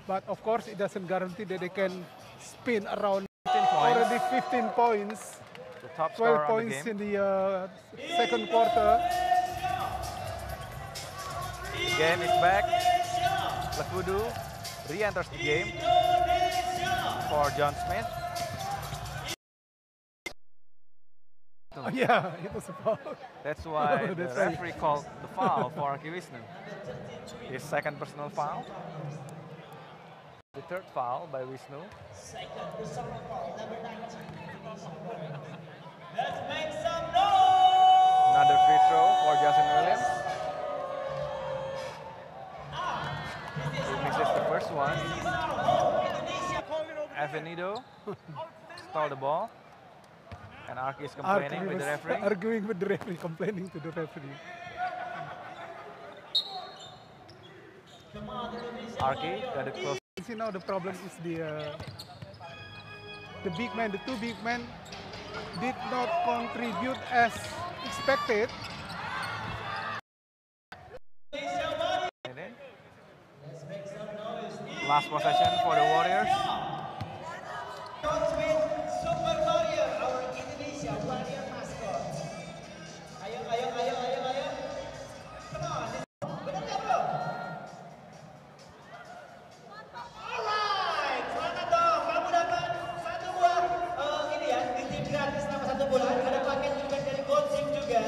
Speaker 2: But of course, it doesn't guarantee that they can spin around.
Speaker 1: 15 points.
Speaker 2: Already 15 points.
Speaker 1: The top
Speaker 2: 12
Speaker 1: scorer on the
Speaker 2: points
Speaker 1: game.
Speaker 2: in the second quarter.
Speaker 1: The game is back. Lekudu re-enters the game for John Smith.
Speaker 2: Oh, yeah, it was a foul.
Speaker 1: That's why the
Speaker 2: That's right.
Speaker 1: referee called the foul for Arki Wisnu. His second personal foul. The third foul by Wisnu.
Speaker 3: Let's make some noise!
Speaker 1: Another free throw for Justin Williams. He misses the first one. Avenido stole the ball. And Arki is complaining with the referee.
Speaker 2: Arguing with the referee, complaining to the referee.
Speaker 1: Arki got it close.
Speaker 2: You know, the problem is the big man, the two big men did not contribute as expected.
Speaker 1: Last possession for the Warriors.
Speaker 3: Super Warrior, our Indonesia Warrior mascot. Ayo. Come on. Benar nggak, bro? Alright, selamat dong. Kamu dapat satu buah ini ya, titip gratis selama 1 bulan. Ada paket juga dari Goldsim juga.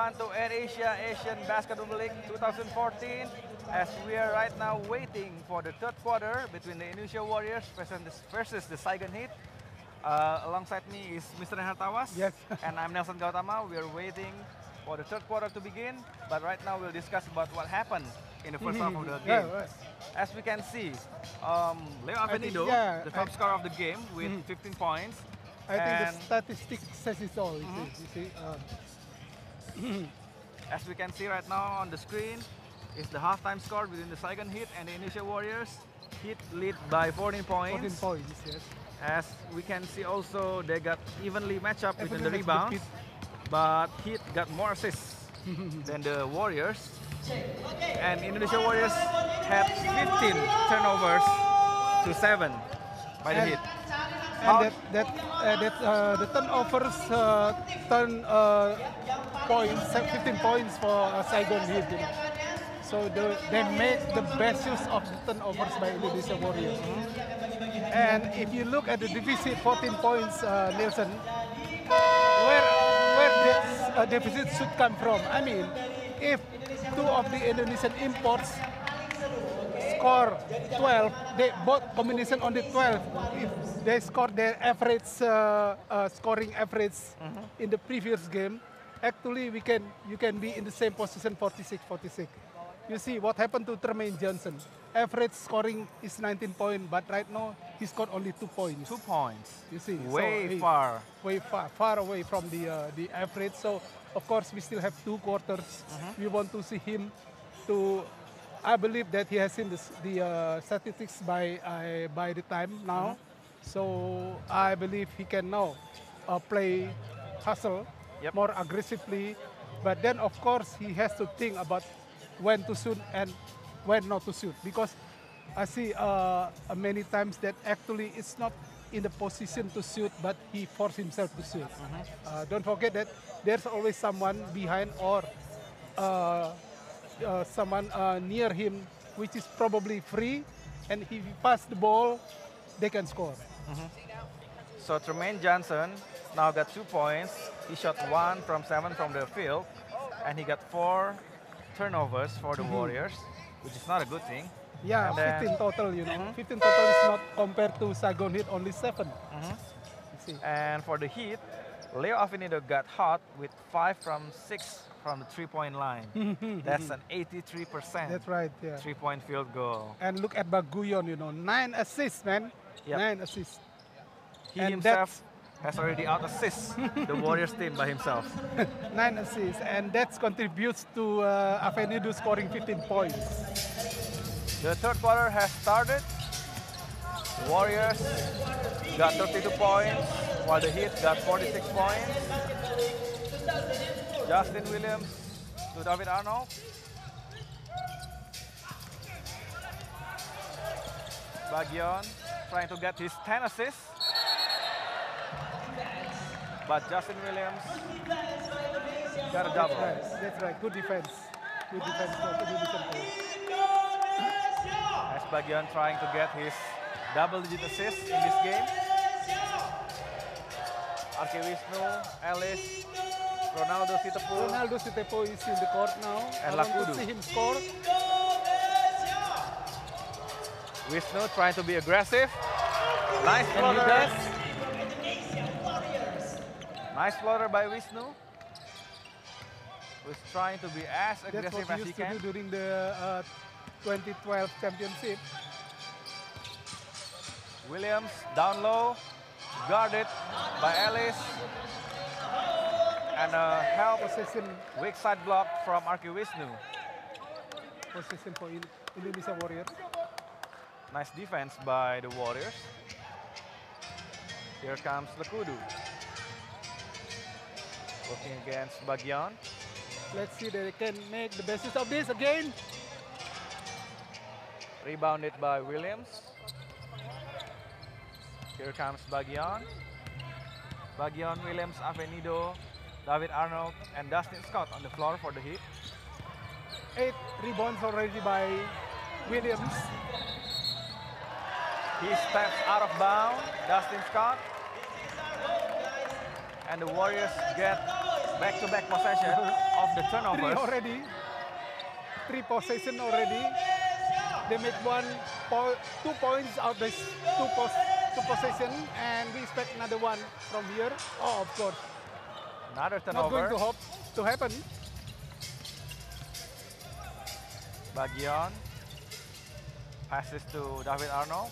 Speaker 1: everyone to AirAsia Asian Basketball League 2014. As we are right now waiting for the third quarter between the Indonesia Warriors versus the Saigon Heat. Alongside me is Mr. Hartawas.
Speaker 2: Yes.
Speaker 1: And I'm Nelson Gautama. We are waiting for the third quarter to begin. But right now we'll discuss about what happened in the first half of the game.
Speaker 2: Yeah, right.
Speaker 1: As we can see, Leo Avenido, the top scorer of the game with 15 points.
Speaker 2: I think the statistics says it all. You see.
Speaker 1: As we can see right now on the screen, is the halftime score between the Saigon Heat and the Indonesia Warriors. Heat lead by 14 points.
Speaker 2: 14 points, yes.
Speaker 1: As we can see also, they got evenly matched up between the rebounds, but Heat got more assists than the Warriors. And Indonesia Warriors had 15 turnovers to 7 by the Heat.
Speaker 2: And the turnovers turn points, 15 points for Saigon Heat. You know. So they made the best use of the turnovers by Indonesia Warriors. And if you look at the deficit, 14 points, Nelson, where this deficit should come from? I mean, if two of the Indonesian imports score 12, they both combination on the 12. If they score their average scoring average in the previous game, actually you can be in the same position 46-46. You see what happened to Tremaine Johnson. Average scoring is 19 points, but right now he scored only 2 points.
Speaker 1: 2 points.
Speaker 2: You see,
Speaker 1: way
Speaker 2: far away from the average. So of course we still have 2 quarters. We want to see him to. I believe that he has seen the statistics by the time now. So I believe he can now play hustle more aggressively. But then of course he has to think about when to shoot and when not to shoot, because I see many times that actually it's not in the position to shoot, but he forced himself to shoot. Don't forget that there's always someone behind or someone near him which is probably free, and if he pass the ball, they can score.
Speaker 1: So Tremaine Johnson now got 2 points. He shot 1 from 7 from the field, and he got 4 turnovers for the Warriors, which is not a good thing.
Speaker 2: Yeah,
Speaker 1: and
Speaker 2: 15 total, you know. 15 total is not compared to Saigon Heat, only 7. You see.
Speaker 1: And for the Heat, Leo Avenido got hot with 5 from 6 from the 3-point line. That's an 83%.
Speaker 2: That's right, yeah.
Speaker 1: 3-point field goal.
Speaker 2: And look at Baguyon, you know, 9 assists, man.
Speaker 1: Yep.
Speaker 2: 9 assists.
Speaker 1: He
Speaker 2: and
Speaker 1: himself has already out-assist the Warriors team by himself.
Speaker 2: 9 assists, and that contributes to Avenido scoring 15 points.
Speaker 1: The third quarter has started. Warriors got 32 points, while the Heat got 46 points. Justin Williams to David Arnold. Baguion trying to get his 10 assists. But Justin Williams got a double.
Speaker 2: That's right. Good defense. Good defense.
Speaker 1: As Baguion trying to get his double-digit assist in this game. Arke Wisnu, Ellis, Ronaldo Sitepu.
Speaker 2: Ronaldo Sitepu is in the court now.
Speaker 1: And
Speaker 2: I want
Speaker 1: Lakudu.
Speaker 2: to see him score.
Speaker 1: Wisnu trying to be aggressive. Nice floater. Nice floater by Wisnu. Who's trying to be as aggressive as he can.
Speaker 2: That's what he used to do during the 2012 championship.
Speaker 1: Williams down low, guarded by Ellis. And a help weak side block from Arke Wisnu.
Speaker 2: Possession for Indonesia Warriors.
Speaker 1: Nice defense by the Warriors. Here comes Lakudu. Working against Baguion.
Speaker 2: Let's see if they can make the best use of this again.
Speaker 1: Rebounded by Williams. Here comes Baguion. Baguion, Williams, Avenido, David Arnold, and Dustin Scott on the floor for the Heat.
Speaker 2: 8 rebounds already by Williams.
Speaker 1: He steps out of bounds, Dustin Scott. And the Warriors get back-to-back possession of the turnovers.
Speaker 2: Three possession already. They make 2 points out of this two possession, and we expect another one from here. Oh, of course.
Speaker 1: Another
Speaker 2: Not going
Speaker 1: turnover.
Speaker 2: to happen.
Speaker 1: Bagion passes to David Arnold,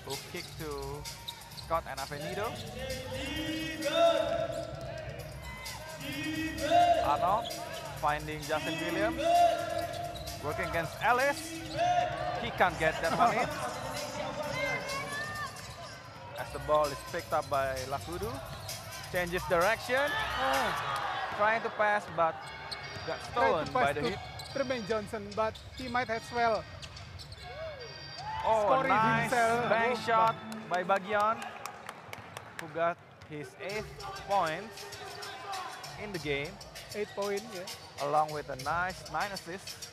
Speaker 1: who kick to Scott and Avenido. Arnold finding Justin Williams, working against Ellis. He can't get that one in. As the ball is picked up by Lakudu, changes direction, trying to pass but got stolen by the Heat.
Speaker 2: Tremaine Johnson, but he might as well.
Speaker 1: Oh,
Speaker 2: scoring
Speaker 1: nice
Speaker 2: himself.
Speaker 1: bank shot by Bagion, who got his 8th points in the game,
Speaker 2: 8 points, yeah.
Speaker 1: along with a nice 9 assists.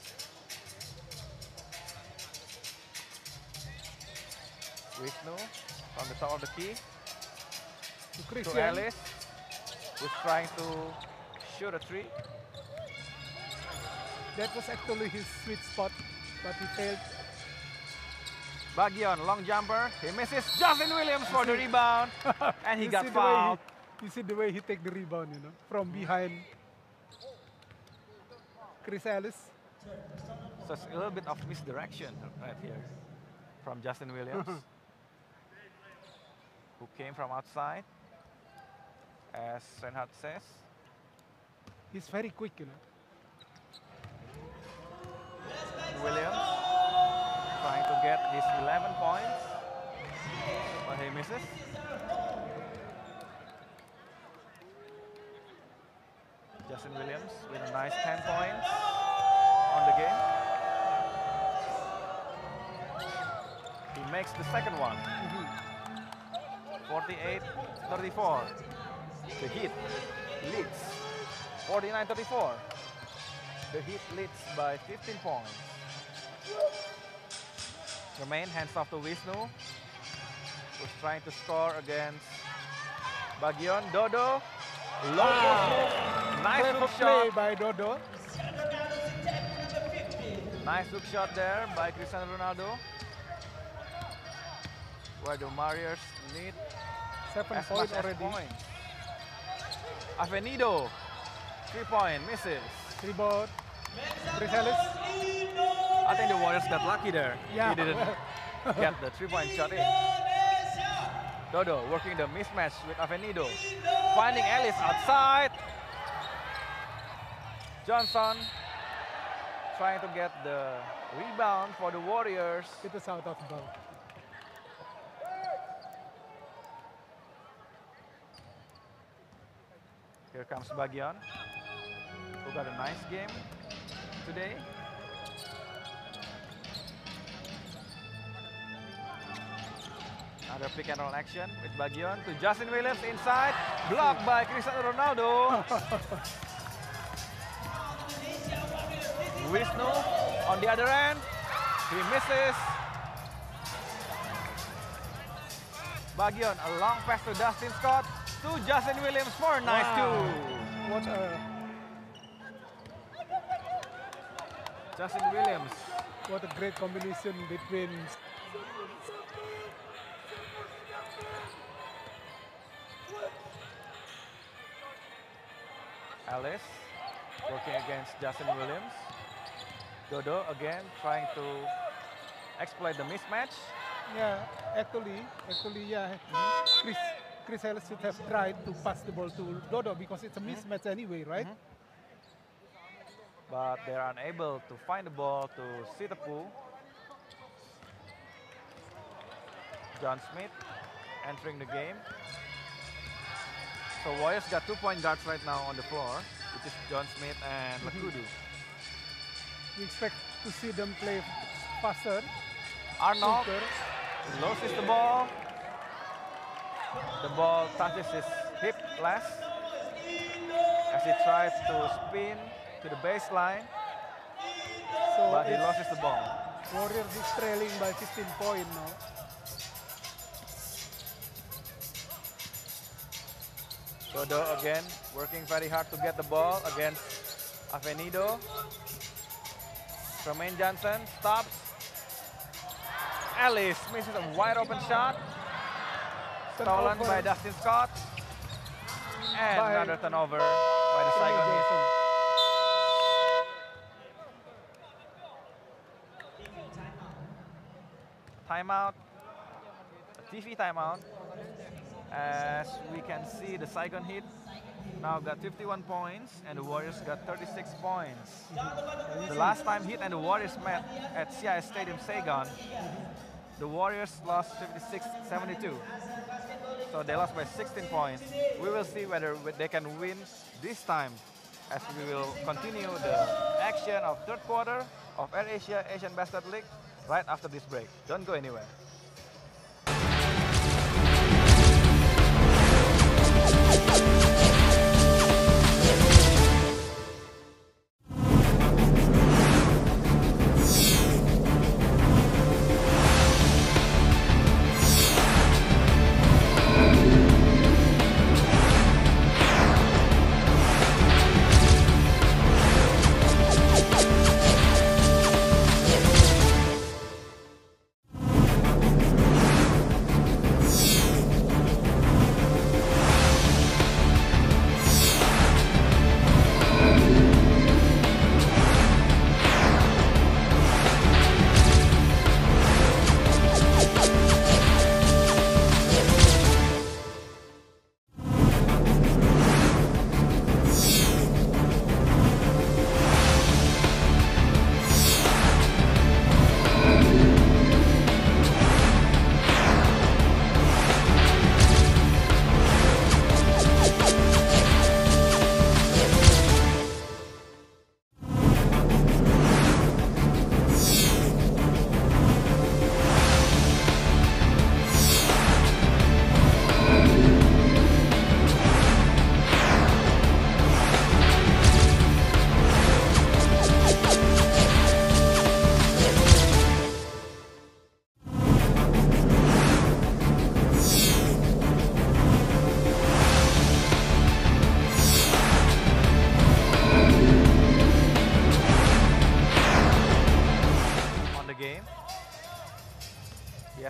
Speaker 1: Wisnu from the top of the key to Ellis, who's trying to shoot a 3.
Speaker 2: That was actually his sweet spot, but he failed.
Speaker 1: Bagion, long jumper, he misses. Justin Williams for the rebound, and he got fouled.
Speaker 2: You see the way he take the rebound, you know, from behind. Chris Ellis.
Speaker 1: So it's a little bit of misdirection right here from Justin Williams, who came from outside, as Reinhardt says.
Speaker 2: He's very quick, you know.
Speaker 1: Williams trying to get his 11 points, but he misses. Justin Williams with a nice 10 points on the game. He makes the second one. 48-34. The Heat leads 49-34. The Heat leads by 15 points. Jermaine hands off to Wisnu, who's trying to score against Bagion. Dodo, low post move, nice hook shot
Speaker 2: by Dodo.
Speaker 1: Nice hook shot there by Cristiano Ronaldo, where the Warriors need
Speaker 2: 7
Speaker 1: as
Speaker 2: points
Speaker 1: much as
Speaker 2: already.
Speaker 1: points. Avenido, 3-point, misses.
Speaker 2: Rebound. Chris Ellis.
Speaker 1: I think the Warriors got lucky there.
Speaker 2: Yeah,
Speaker 1: He didn't get the 3-point shot in. Dodo working the mismatch with Avenido. Finding Ellis outside. Johnson trying to get the rebound for the Warriors.
Speaker 2: It is out of bounds.
Speaker 1: Here comes Bagion, who got a nice game today. Another pick and roll action with Bagion to Justin Williams inside, blocked by Cristiano Ronaldo. Wisnu on the other end, he misses. Bagion, a long pass to Dustin Scott, to Justin Williams for a nice 2.
Speaker 2: What a
Speaker 1: Justin Williams.
Speaker 2: What a great combination between
Speaker 1: Ellis working against Justin Williams. Dodo again trying to exploit the mismatch.
Speaker 2: yeah, actually, yeah. Chris Ellis should have tried to pass the ball to Dodo because it's a mismatch anyway, right?
Speaker 1: But they're unable to find the ball to Sitapu. John Smith entering the game. So Warriors got 2-point guards right now on the floor, which is John Smith and Lakudu.
Speaker 2: We expect to see them play faster.
Speaker 1: Arnold
Speaker 2: quicker.
Speaker 1: loses the ball. The ball touches his hip last as he tries to spin to the baseline,
Speaker 2: So
Speaker 1: but he
Speaker 2: it's
Speaker 1: loses the ball.
Speaker 2: Warriors is trailing by 15 points now.
Speaker 1: Dodo again, working very hard to get the ball against Avenido. Tremaine Johnson stops. Ellis misses a wide open shot. Stolen by Dustin Scott. And another turnover by the Saigon Heat. Timeout. A TV timeout. As we can see, the Saigon Heat now got 51 points and the Warriors got 36 points. The last time Heat and the Warriors met at CIS Stadium Saigon, the Warriors lost 56-72. So they lost by 16 points. We will see whether they can win this time, as we will continue the action of third quarter of AirAsia Asian Basketball League right after this break. Don't go anywhere.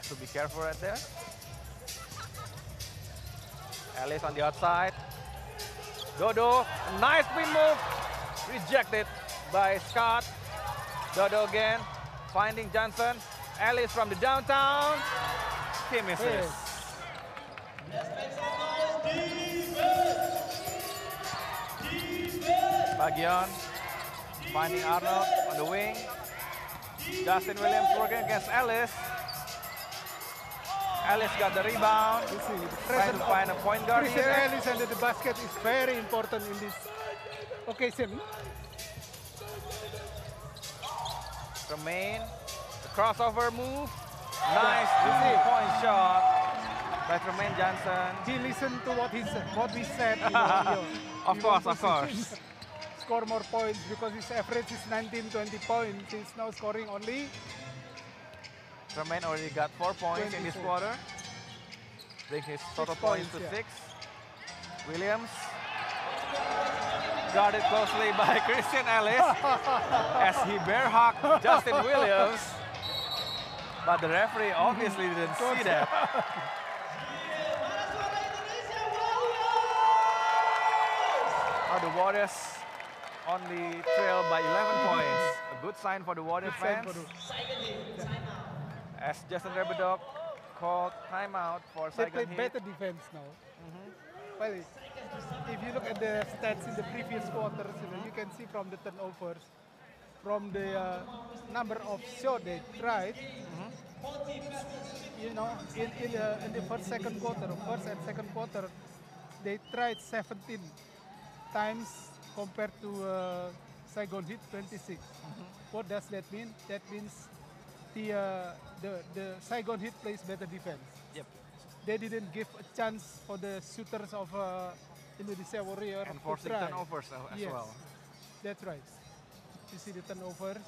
Speaker 1: To be careful right there. Ellis on the outside. Dodo, nice spin move. Rejected by Scott. Dodo again, finding Johnson. Ellis from the downtown. He misses. Bagion, finding Arnold on the wing. Justin Williams working against Ellis. Ellis got the rebound, trying to find a point guard here.
Speaker 2: Ellis under the basket is very important in this occasion.
Speaker 1: Tremaine, the crossover move. Nice three-point shot by Tremaine Johnson.
Speaker 2: He listened to what we said.
Speaker 1: Of course.
Speaker 2: Score more points because his average is 19-20 points. He's now scoring only.
Speaker 1: Tremaine already got 4 points in this quarter. Bring his total points to 6. Williams guarded closely by Christian Ellis as he bear-hugged Justin Williams. But the referee obviously didn't see that. Now the Warriors only trail by 11 points. A good sign for the Warriors fans. As Justin Rebedok called timeout for Saigon Heat.
Speaker 2: They play better defense now. Well, if you look at the stats in the previous quarters, you can see from the turnovers, from the number of shots they tried. In the first and second quarter, they tried 17 times compared to Saigon Heat 26. What does that mean? That means the Saigon Heat plays better defense.
Speaker 1: Yep.
Speaker 2: They didn't give a chance for the shooters of Indonesia Warriors.
Speaker 1: And forcing turnovers as well.
Speaker 2: That's right. You see the turnovers,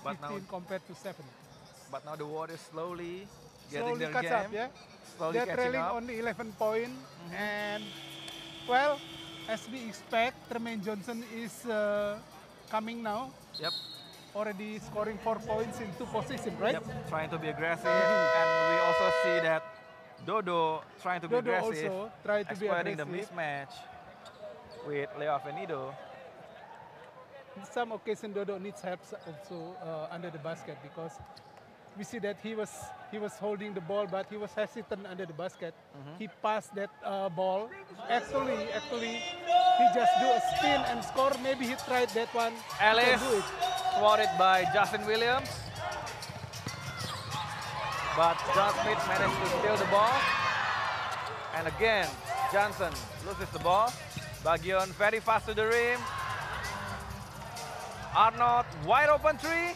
Speaker 1: but
Speaker 2: 15 compared to 7.
Speaker 1: But now the Warriors slowly getting their
Speaker 2: catch
Speaker 1: game.
Speaker 2: Up, yeah.
Speaker 1: Slowly
Speaker 2: they're trailing
Speaker 1: up.
Speaker 2: only 11 points, and Well, as we expect, Tremaine Johnson is coming now.
Speaker 1: Yep.
Speaker 2: Already scoring 4 points in 2 possessions, right?
Speaker 1: Yep. Trying to be aggressive, and we also see that Dodo trying to be
Speaker 2: Dodo
Speaker 1: aggressive,
Speaker 2: also try to be
Speaker 1: exploiting the
Speaker 2: aggressive.
Speaker 1: mismatch with Leo Avenido.
Speaker 2: In some occasion, Dodo needs help also under the basket because we see that he was holding the ball, but he was hesitant under the basket. He passed that ball. Actually, he just do a spin and score. Maybe he tried that one.
Speaker 1: Alice
Speaker 2: Do it.
Speaker 1: swatted by Justin Williams, but John Smith managed to steal the ball. And again, Johnson loses the ball. Bagion very fast to the rim. Arnold, wide open three.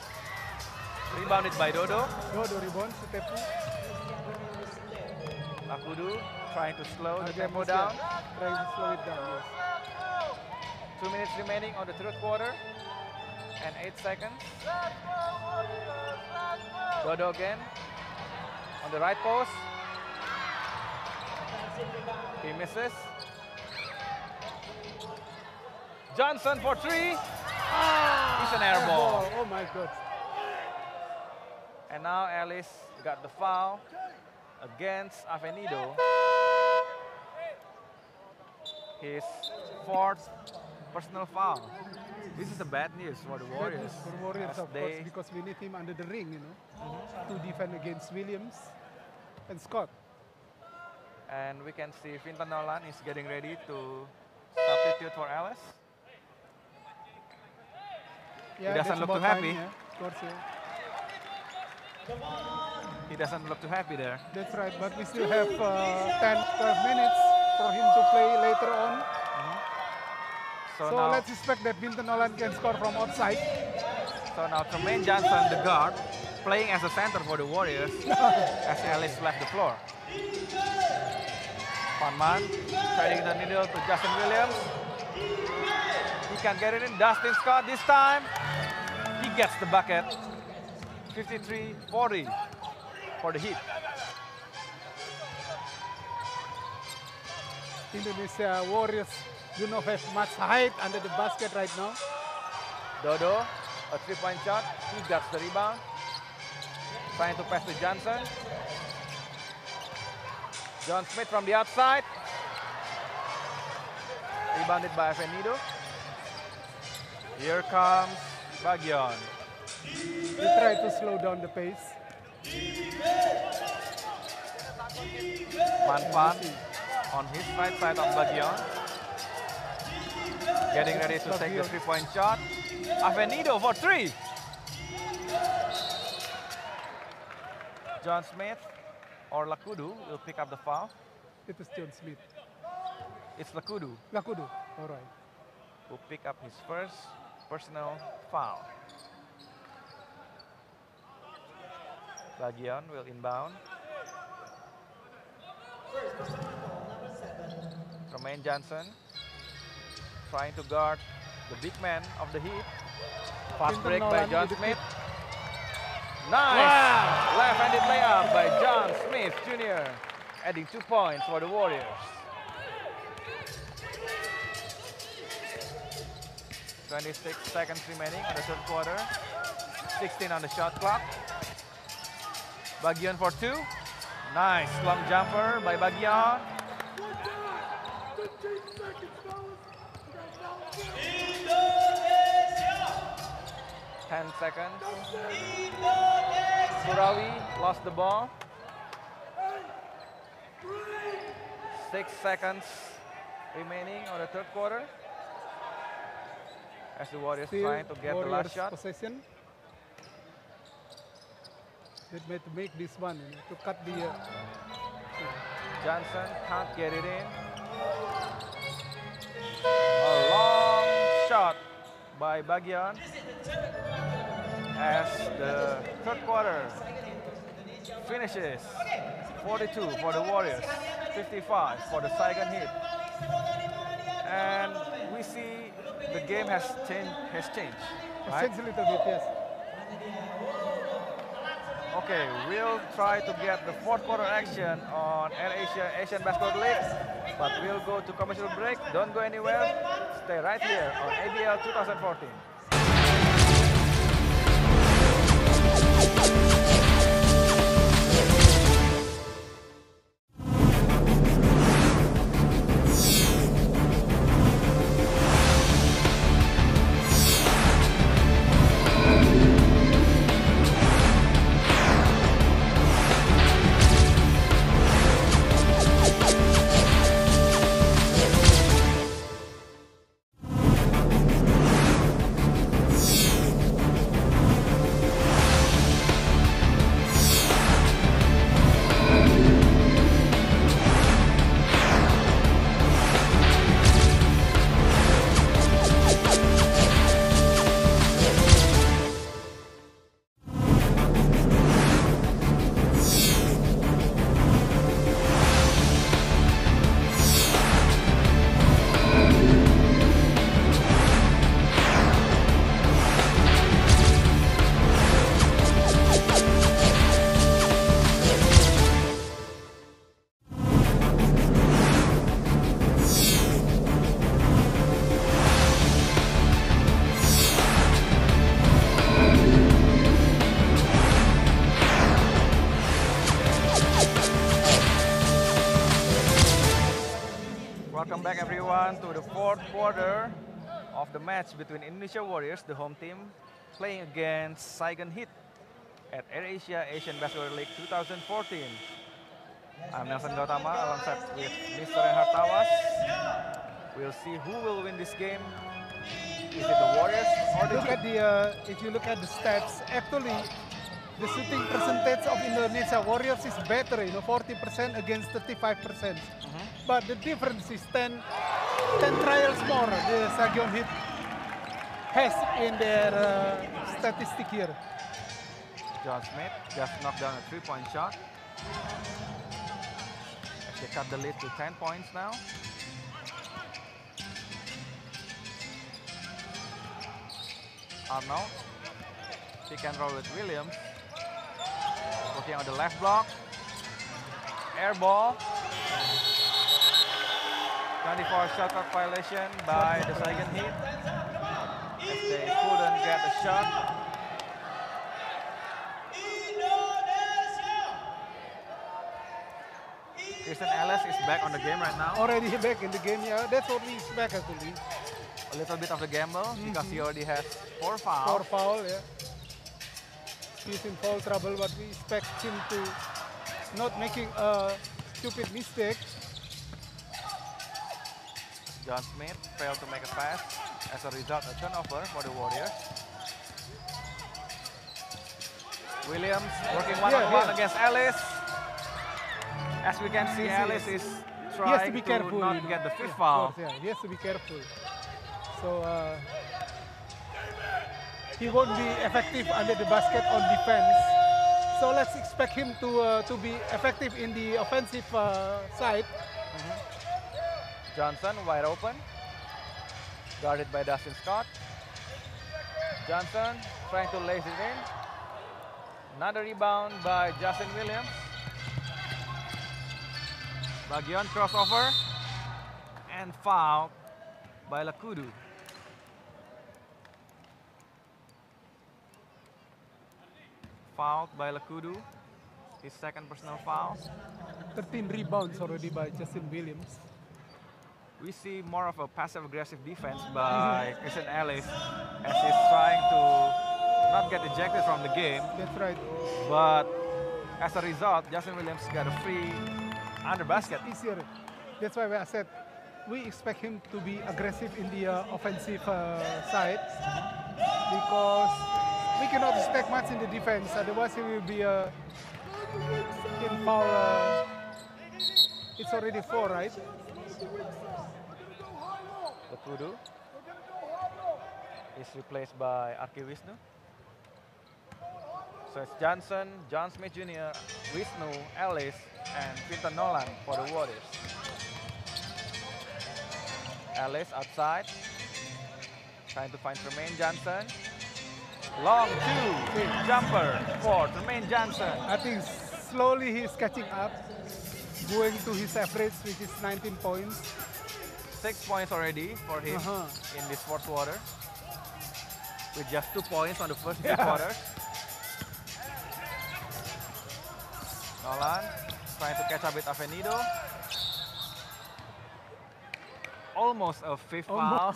Speaker 1: Rebounded by Dodo.
Speaker 2: Dodo rebound, step 2.
Speaker 1: Lakudu trying to slow the
Speaker 2: Again,
Speaker 1: tempo
Speaker 2: yeah,
Speaker 1: down.
Speaker 2: trying to slow it down, yes.
Speaker 1: 2 minutes remaining on the third quarter. And 8 seconds. Dodo again. On the right post. He misses. Johnson for three. It's an air ball.
Speaker 2: Oh my God.
Speaker 1: And now Alice got the foul against Avenido. His 4th personal foul. This is the bad news for the Warriors.
Speaker 2: For Warriors,
Speaker 1: as
Speaker 2: of course, because we need him under the ring, you know, to defend against Williams and Scott.
Speaker 1: And we can see Vinton Nolan is getting ready to substitute for Alice.
Speaker 2: Yeah,
Speaker 1: doesn't
Speaker 2: that's
Speaker 1: look too
Speaker 2: about time,
Speaker 1: happy.
Speaker 2: yeah, of course, yeah.
Speaker 1: He doesn't look too happy there.
Speaker 2: That's right, but we still have 10, 12 minutes for him to play later on. So
Speaker 1: now,
Speaker 2: let's expect that Vinton Nolan can score from outside.
Speaker 1: so now Tremaine Johnson, the guard, playing as a center for the Warriors as Alice left the floor. Panman trading the needle to Justin Williams. He can get it in. Dustin Scott this time. He gets the bucket. 53-40 for the Heat.
Speaker 2: Indonesia Warriors do not have much height under the basket right now.
Speaker 1: Dodo, a three-point shot. He gets the rebound. Trying to pass to Johnson. John Smith from the outside. Rebounded by Avenido. Here comes Bagion.
Speaker 2: They try to slow down the pace.
Speaker 1: Manfan on his right side of Bagion. Getting ready to take the three-point shot. Avenido for three. John Smith or Lakudu will pick up the foul.
Speaker 2: It is John Smith.
Speaker 1: It's Lakudu
Speaker 2: Lakudu, all right.
Speaker 1: who pick up his first personal foul. Bagion will inbound. Tremaine Johnson trying to guard the big man of the Heat. Fast
Speaker 2: Vinton
Speaker 1: break by
Speaker 2: Nolan
Speaker 1: John
Speaker 2: with the
Speaker 1: Smith. Nice! Left-handed layup by John Smith Jr. adding 2 points for the Warriors. 26 seconds remaining on the third quarter. 16 on the shot clock. Bagion for two. Nice long jumper by Bagion. 10 seconds. Surawi lost the ball. 6 seconds remaining on the third quarter. As the Warriors
Speaker 2: Still
Speaker 1: trying to get the last shot.
Speaker 2: Possession. They made to make this one, you know, to cut the.
Speaker 1: Johnson can't get it in. A long shot by Bagion as the third quarter finishes. 42 for the Warriors, 55 for the Saigon Heat. And we see the game has changed. Right?
Speaker 2: Changed a little bit, yes.
Speaker 1: Okay, we'll try to get the fourth quarter action on AirAsia Asian Basketball League But we'll go to commercial break. Don't go anywhere. Stay right here on ABL 2014. Welcome back everyone to the fourth quarter of the match between Indonesia Warriors, the home team, playing against Saigon Heat at AirAsia Asian Basketball League 2014. I'm Nelson Gautama alongside with Mr. Reinhard Tawas. We'll see who will win this game. Is it the Warriors or the Heat?
Speaker 2: If you look at the stats, actually the shooting percentage of Indonesia Warriors is better, 40% against 35%. But the difference is 10 trials more the Saigon Heat has in their statistic here.
Speaker 1: John Smith just knocked down a three-point shot. They cut the lead to 10 points now. Arnold, pick and roll with Williams. Working on the left block. Air ball. 24 shot clock violation by the Saigon Heat. As they couldn't get a shot. Christian Ellis is back on the game right now.
Speaker 2: Already back in the game, yeah. That's what we expect actually.
Speaker 1: A little bit of the gamble because he already has 4 fouls.
Speaker 2: 4 fouls, yeah. He's in foul trouble, but we expect him to not making a stupid mistake.
Speaker 1: John Smith failed to make a pass. As a result, a turnover for the Warriors. Williams working one-on-one against Ellis. As we can see, Ellis is trying to not get the 5th foul.
Speaker 2: Course, he has to be careful. So he won't be effective under the basket on defense. So let's expect him to be effective in the offensive side.
Speaker 1: Johnson wide open, guarded by Dustin Scott. Johnson trying to lace it in. Another rebound by Justin Williams. Bagion crossover and fouled by Lakudu. Fouled by Lakudu, his second personal foul.
Speaker 2: 13 rebounds already by Justin Williams.
Speaker 1: We see more of a passive-aggressive defense by Christian Ellis as he's trying to not get ejected from the game.
Speaker 2: That's right.
Speaker 1: But as a result, Justin Williams got a free under basket.
Speaker 2: It's easier. That's why I said we expect him to be aggressive in the offensive side because we cannot expect much in the defense. Otherwise, he will be in foul. It's already 4, right?
Speaker 1: Lakudu is replaced by Arki Wisnu. So it's Johnson, John Smith Jr., Wisnu, Ellis, and Quinton Nolan for the Warriors. Ellis outside, trying to find Tremaine Johnson. Long 2 jumper for Tremaine Johnson.
Speaker 2: I think slowly he's catching up. going to his average, which is 19 points.
Speaker 1: 6 points already for him in this fourth quarter, with just 2 points on the first 3 quarters. Nolan trying to catch up with Avenido. Almost a fifth foul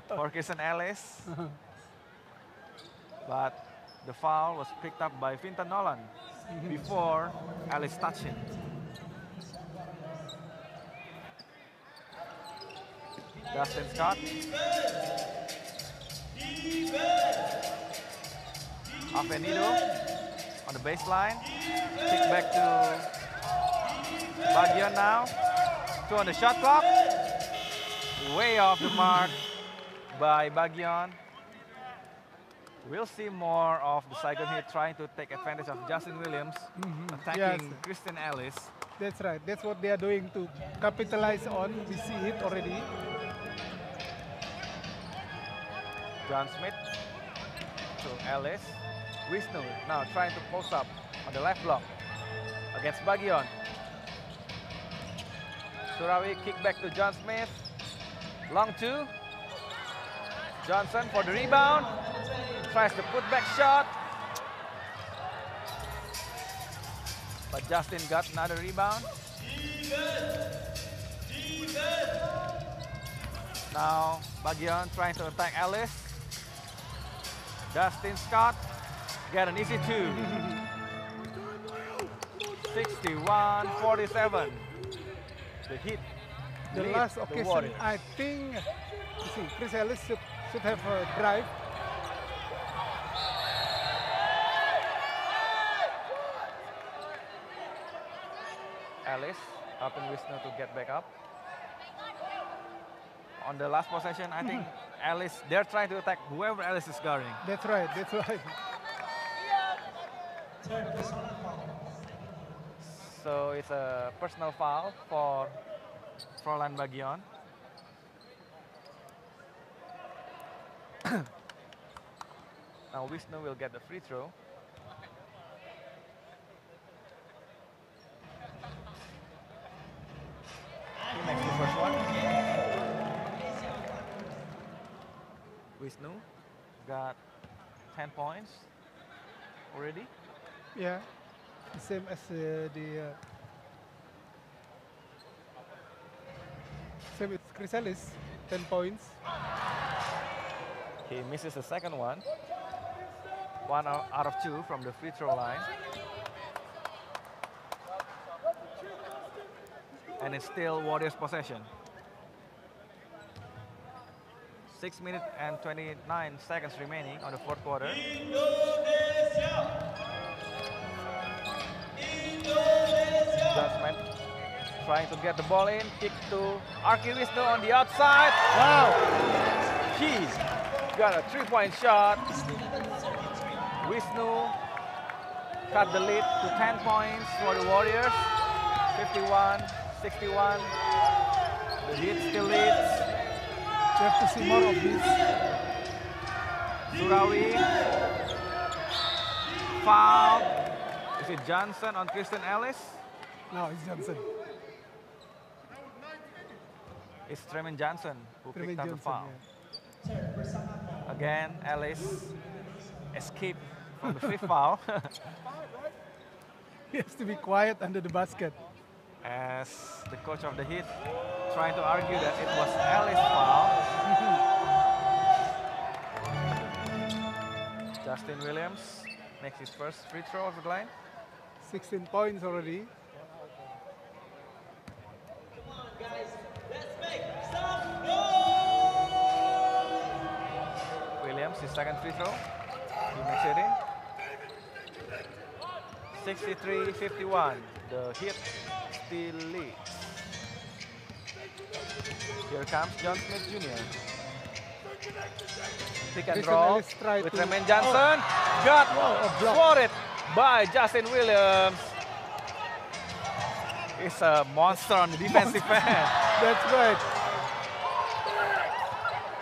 Speaker 1: for Kristen Ellis. But the foul was picked up by Vinton Nolan before Ellis touched him. Justin Scott. Avenido on the baseline. Kick back to Bagian now. 2 on the shot clock. Way off the mark by Bagian. We'll see more of the Saigon Heat trying to take advantage of Justin Williams attacking Kristen Ellis.
Speaker 2: That's right. That's what they are doing to capitalize on. We see it already.
Speaker 1: John Smith to Ellis. Wisnu now trying to post up on the left block against Bagian. Surawi kick back to John Smith. Long 2. Johnson for the rebound. Tries the putback shot. But Justin got another rebound. Now Bagian trying to attack Ellis. Justin Scott get an easy 2. 61-47. The Heat.
Speaker 2: The last occasion, I think, Chris Ellis should have a drive.
Speaker 1: Ellis helping Wisnu to get back up. On the last possession, I think Ellis, they're trying to attack whoever Ellis is guarding.
Speaker 2: That's right, that's right.
Speaker 1: So it's a personal foul for Frolan Bagian. Now Wisnu will get the free throw. He makes the first one. Wisnu got 10 points already.
Speaker 2: Yeah, the same as same with Chris Ellis, 10 points.
Speaker 1: He misses the second one. 1 out of 2 from the free throw line. And it's still Warriors possession. 6 minutes and 29 seconds remaining on the fourth quarter. Judgment trying to get the ball in. Kick to Arki Wisnu on the outside. Wow! He got a 3-point shot. Wisnu cut the lead to 10 points for the Warriors. 51-61. The Heat still leads.
Speaker 2: You have to see more of this.
Speaker 1: Surawi. Foul. Is it Johnson on Kristen Ellis?
Speaker 2: No, it's Johnson.
Speaker 1: It's Tremaine Johnson who picked up the foul.
Speaker 2: Yeah.
Speaker 1: Again, Ellis escaped from the 5th foul.
Speaker 2: He has to be quiet under the basket.
Speaker 1: As the coach of the Heat trying to argue that it was Ellis' foul. Justin Williams makes his first free throw of the line.
Speaker 2: 16 points already.
Speaker 3: Come on, guys, let's make some noise!
Speaker 1: Williams, his second free throw. He makes it in. 63-51. The Heat still leads. Here comes John Smith Jr. Pick and roll with Tremaine Johnson. Got swatted by Justin Williams. He's a monster on the defensive end.
Speaker 2: That's right.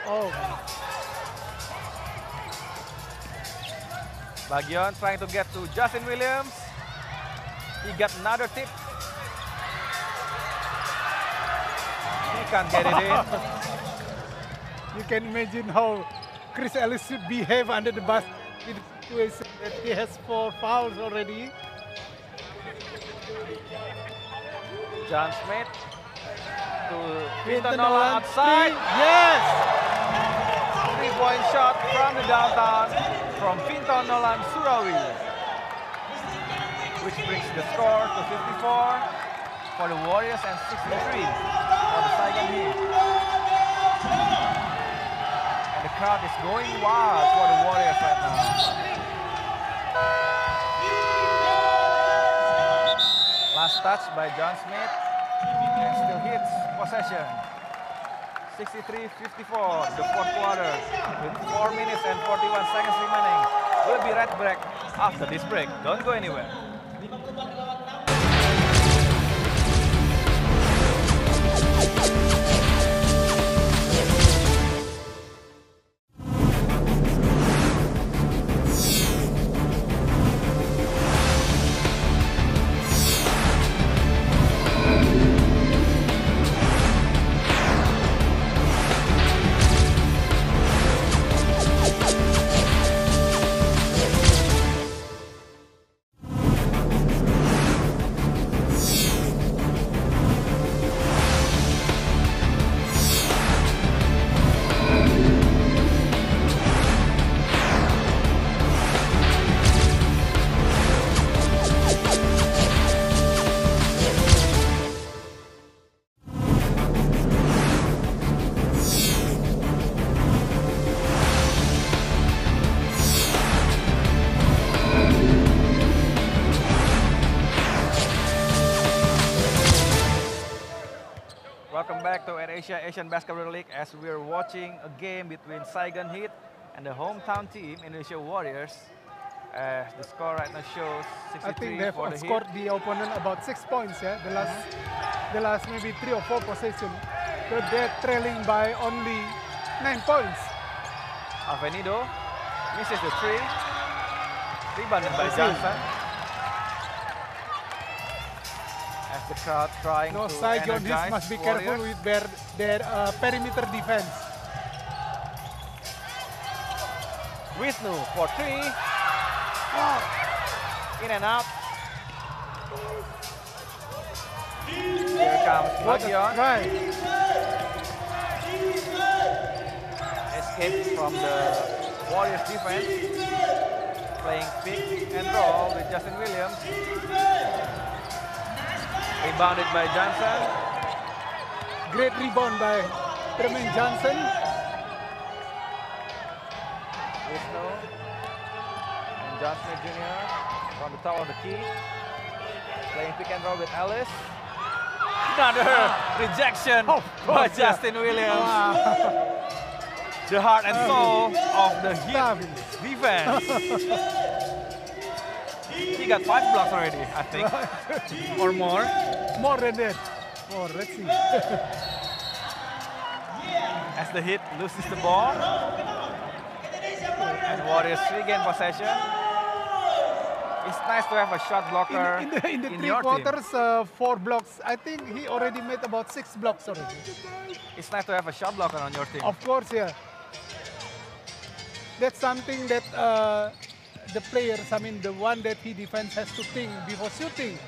Speaker 2: Oh.
Speaker 1: Bagian trying to get to Justin Williams. He got another tip. can't get it in.
Speaker 2: You can imagine how Chris Ellis should behave under the bus with the situation that he has 4 fouls already.
Speaker 1: John Smith to
Speaker 2: Winton
Speaker 1: Nolan
Speaker 2: Nolan,
Speaker 1: outside.
Speaker 2: Yes!
Speaker 1: 3-point shot from the downtown from Winton Nolan Surawi, which brings the score to 54 for the Warriors and 63 for the Saigon Heat. And the crowd is going wild for the Warriors right now. Last touch by John Smith and still hits possession. 63-54, the fourth quarter with 4 minutes and 41 seconds remaining. We'll be right back after this break. Don't go anywhere. Welcome back to AirAsia Asian Basketball League as we're watching a game between Saigon Heat and the hometown team, Indonesia Warriors. The score right now shows 63
Speaker 2: I think they've
Speaker 1: for the Heat.
Speaker 2: outscored the opponent about 6 points, yeah? The last maybe 3 or 4 possessions. So they're trailing by only 9 points.
Speaker 1: Avenido misses the 3. Rebounded by Johnson. As the crowd trying
Speaker 2: No,
Speaker 1: to
Speaker 2: Saigon Heat
Speaker 1: energize
Speaker 2: must be
Speaker 1: Warriors.
Speaker 2: careful with their perimeter defense.
Speaker 1: Wisnu for 3. Oh. In and out. Here comes Magion.
Speaker 2: Right.
Speaker 1: Escape from the Warriors defense. Playing pick and roll with Justin Williams. Rebounded by Johnson.
Speaker 2: Great rebound by Tremaine Johnson.
Speaker 1: Wisnu and John Smith Jr. from the top of the key. Playing pick and roll with Ellis. Another rejection by Justin Williams.
Speaker 2: Wow.
Speaker 1: The heart and soul of the Heat defense. He got 5 blocks already, I think, or more.
Speaker 2: More than that. More, let's see.
Speaker 1: As the Heat loses the ball. And Warriors regain possession. It's nice to have a shot blocker
Speaker 2: in the 3
Speaker 1: your
Speaker 2: quarters,
Speaker 1: team.
Speaker 2: 4 blocks. I think he already made about 6 blocks already.
Speaker 1: It's nice to have a shot blocker on your team.
Speaker 2: Of course, yeah. That's something that the players, I mean the one that he defends, has to think before shooting.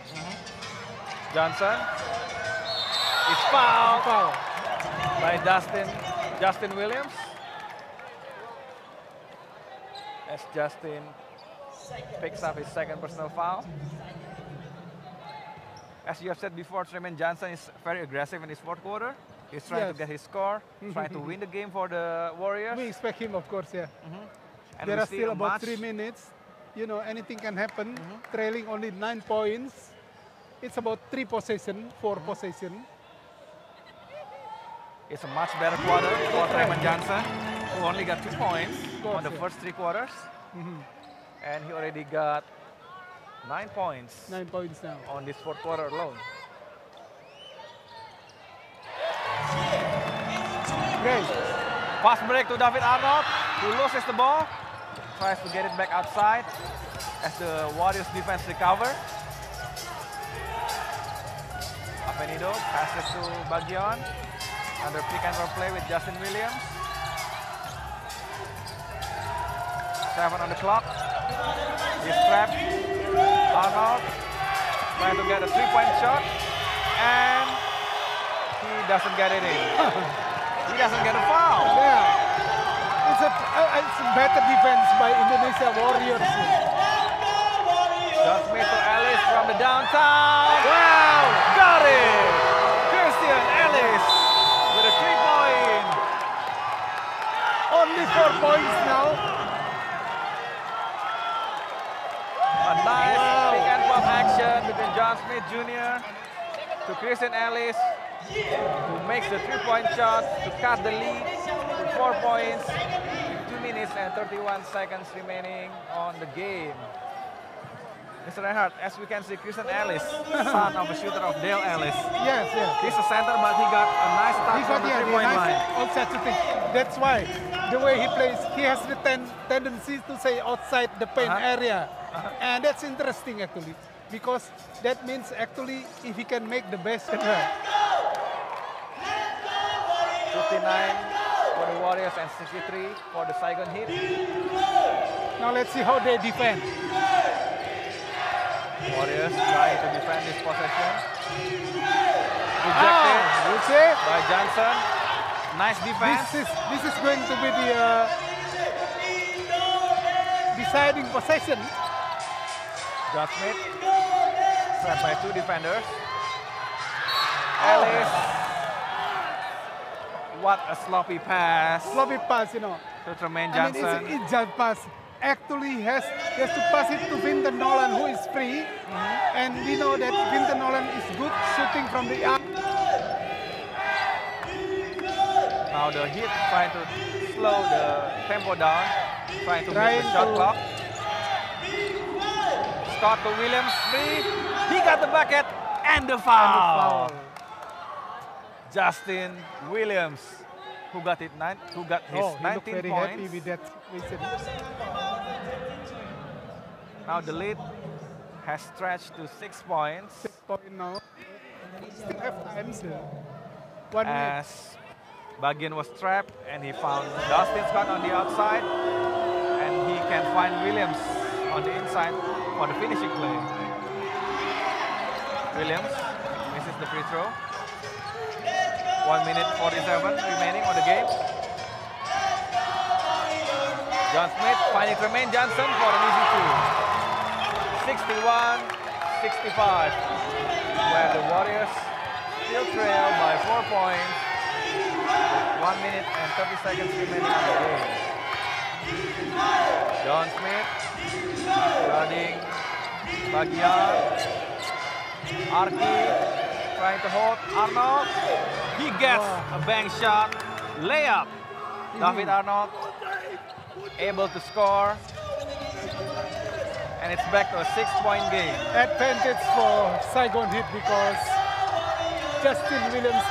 Speaker 1: Johnson is fouled by Justin Williams. As Justin picks up his second personal foul. As you have said before, Tremaine Johnson is very aggressive in his fourth quarter. He's trying to get his score, trying to win the game for the Warriors.
Speaker 2: We expect him, of course, yeah.
Speaker 1: And
Speaker 2: There
Speaker 1: we
Speaker 2: are
Speaker 1: see
Speaker 2: still
Speaker 1: a
Speaker 2: about
Speaker 1: much-
Speaker 2: 3 minutes. You know, anything can happen. Trailing only 9 points. It's about 3 possession, 4 possession.
Speaker 1: It's a much better quarter for Tremaine Johnson, who only got 2 points on the
Speaker 2: yeah.
Speaker 1: first 3 quarters. And he already got 9 points
Speaker 2: 9 points now.
Speaker 1: on this fourth quarter alone.
Speaker 2: Great.
Speaker 1: Fast break to David Arnold, who loses the ball. Tries to get it back outside as the Warriors defense recover. Avenido passes to Bagion. Under pick and roll play with Justin Williams. 7 on the clock. He's trapped. Arnold trying to get a three-point shot. And he doesn't get it in. He doesn't get a foul.
Speaker 2: Yeah. It's a better defense by Indonesia Warriors.
Speaker 1: John Smith to Ellis from the downtown. Wow! Got it! Christian Ellis with a 3-point.
Speaker 2: Only 4 points now.
Speaker 1: A nice pick and pop action between John Smith Jr. to Christian Ellis, who makes the 3-point shot to cut the lead to 4 points. 2 minutes and 31 seconds remaining on the game. Mr. Reinhardt, as we can see, Christian Ellis, son of a shooter of Dale Ellis.
Speaker 2: Yes, yes.
Speaker 1: He's a center, but he got a nice touch on the 3-point line.
Speaker 2: Outside shooting. That's why the way he plays, he has the tendency to say outside the paint area. And that's interesting actually, because that means actually if he can make the best.
Speaker 1: 59 for the Warriors and 63 for the Saigon Heat.
Speaker 2: Now let's see how they defend.
Speaker 1: Warriors trying to defend this possession. Rejected by Johnson. Nice defense.
Speaker 2: This is going to be the deciding possession.
Speaker 1: John Smith trapped by 2 defenders. Ellis. What a sloppy pass.
Speaker 2: Sloppy pass, you know.
Speaker 1: To Tremaine Johnson.
Speaker 2: I mean, it's a pass. Actually, he has to pass it to Vinton Nolan, who is free. And we know that Vinton Nolan is good shooting from the arc.
Speaker 1: Now the Heat trying to slow the tempo down, trying to beat the shot clock. Scott to Williams, free. He got the bucket and the foul. Justin Williams, who got his 19
Speaker 2: very
Speaker 1: points.
Speaker 2: Happy with that.
Speaker 1: Now the lead has stretched to 6 points.
Speaker 2: 6 points now. Still have time still. 1 minute.
Speaker 1: As Bagian was trapped and he found Dustin Scott on the outside, and he can find Williams on the inside for the finishing play. Williams misses the free throw. 1 minute 47 remaining on the game. John Smith finding Tremaine Johnson for an easy 2. 61-65, where the Warriors still trail by 4 points. 1 minute and 30 seconds remaining on the game. John Smith guarding Bagian. Arki trying to hold Arnold. He gets a bank shot, layup. David Arnold able to score. And it's back to a 6-point game.
Speaker 2: Advantage for Saigon Heat because Justin Williams,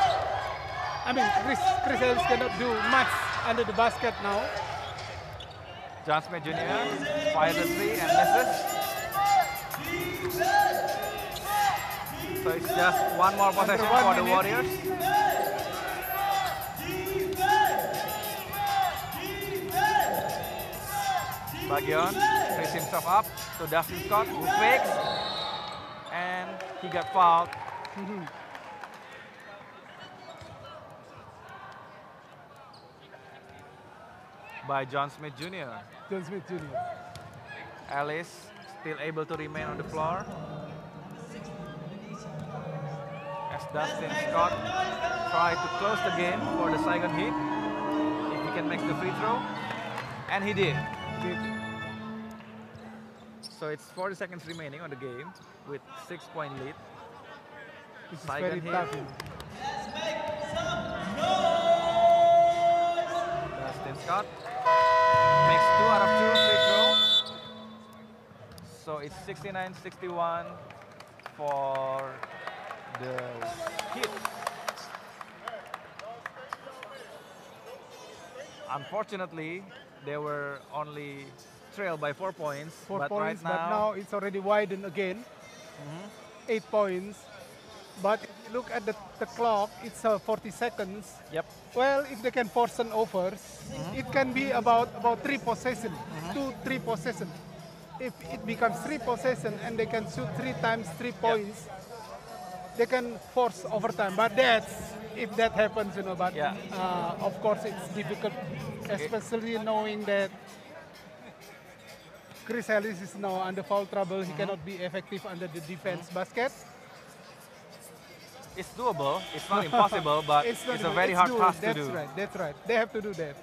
Speaker 2: Chris Ellis cannot do much under the basket now.
Speaker 1: John Smith Jr. fires the 3 and misses. So it's just one more possession for the Warriors. Bagian frees himself up to Dustin Scott, who fakes, and he got fouled. By John Smith Jr.
Speaker 2: John Smith Jr.
Speaker 1: Ellis still able to remain on the floor. As Dustin Scott tried to close the game for the Saigon Heat, if he can make the free throw, and he did. So it's 40 seconds remaining on the game with 6-point lead.
Speaker 2: This is
Speaker 1: Saigon
Speaker 2: very
Speaker 1: Heat.
Speaker 2: tough.
Speaker 1: Dustin Scott makes 2 out of 2 free throws. So it's 69-61 for the Heat. Unfortunately, they were only trailed by 4 points.
Speaker 2: 4
Speaker 1: but
Speaker 2: points,
Speaker 1: right
Speaker 2: but now it's already widened again. 8 points. But if you look at the clock, it's 40 seconds.
Speaker 1: Yep.
Speaker 2: Well, if they can force an overs, it can be about 3 possession, 2-3 possession. If it becomes 3 possession and they can shoot 3 times 3 points, they can force overtime. But that's if that happens, you know. But of course, it's difficult, especially knowing that Chris Ellis is now under foul trouble. He cannot be effective under the defense basket.
Speaker 1: It's doable. It's not impossible, but it's a very hard task to do.
Speaker 2: That's right. That's right. They have to do that.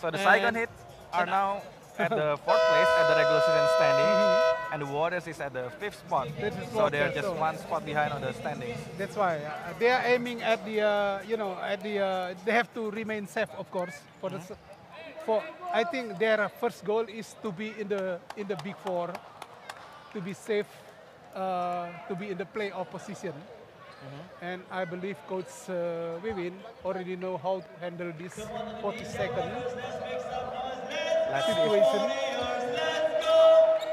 Speaker 1: So the Saigon Heat are now at the 4th place at the regular season standing, and the Warriors is at the 5th spot. So they're just 1 spot behind on the standings.
Speaker 2: That's why they are aiming at the they have to remain safe, of course. For I think their first goal is to be in the Big Four, to be safe, to be in the playoff position. And I believe Coach Wiwin already know how to handle this 40-second situation.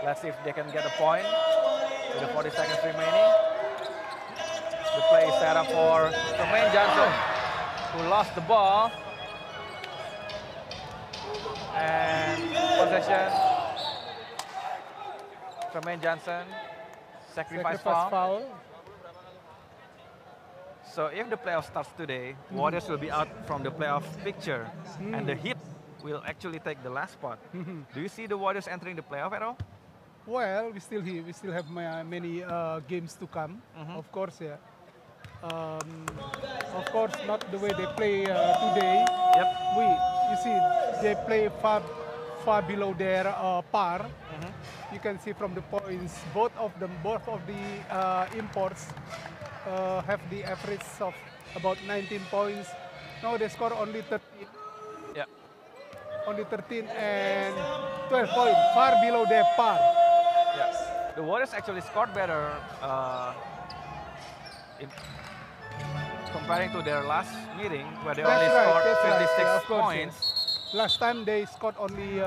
Speaker 1: Let's see if they can get a point with the 40 seconds remaining. The play is set up for Tremaine Johnson, who lost the ball. And possession. Tremaine Johnson, sacrifice foul. So if the playoff starts today, Warriors will be out from the playoff picture, and the Heat will actually take the last spot. Do you see the Warriors entering the playoff at all?
Speaker 2: Well, we still have many games to come. Of course, yeah. Of course, not the way they play today.
Speaker 1: Yep.
Speaker 2: You see, they play far below their par. You can see from the points, both of the imports have the average of about 19 points. Now they score only 13.
Speaker 1: Yeah.
Speaker 2: Only 13 and 12 points, far below their par.
Speaker 1: Yes. The Warriors actually scored better comparing to their last meeting, where they only scored 56 points.
Speaker 2: Last time they scored only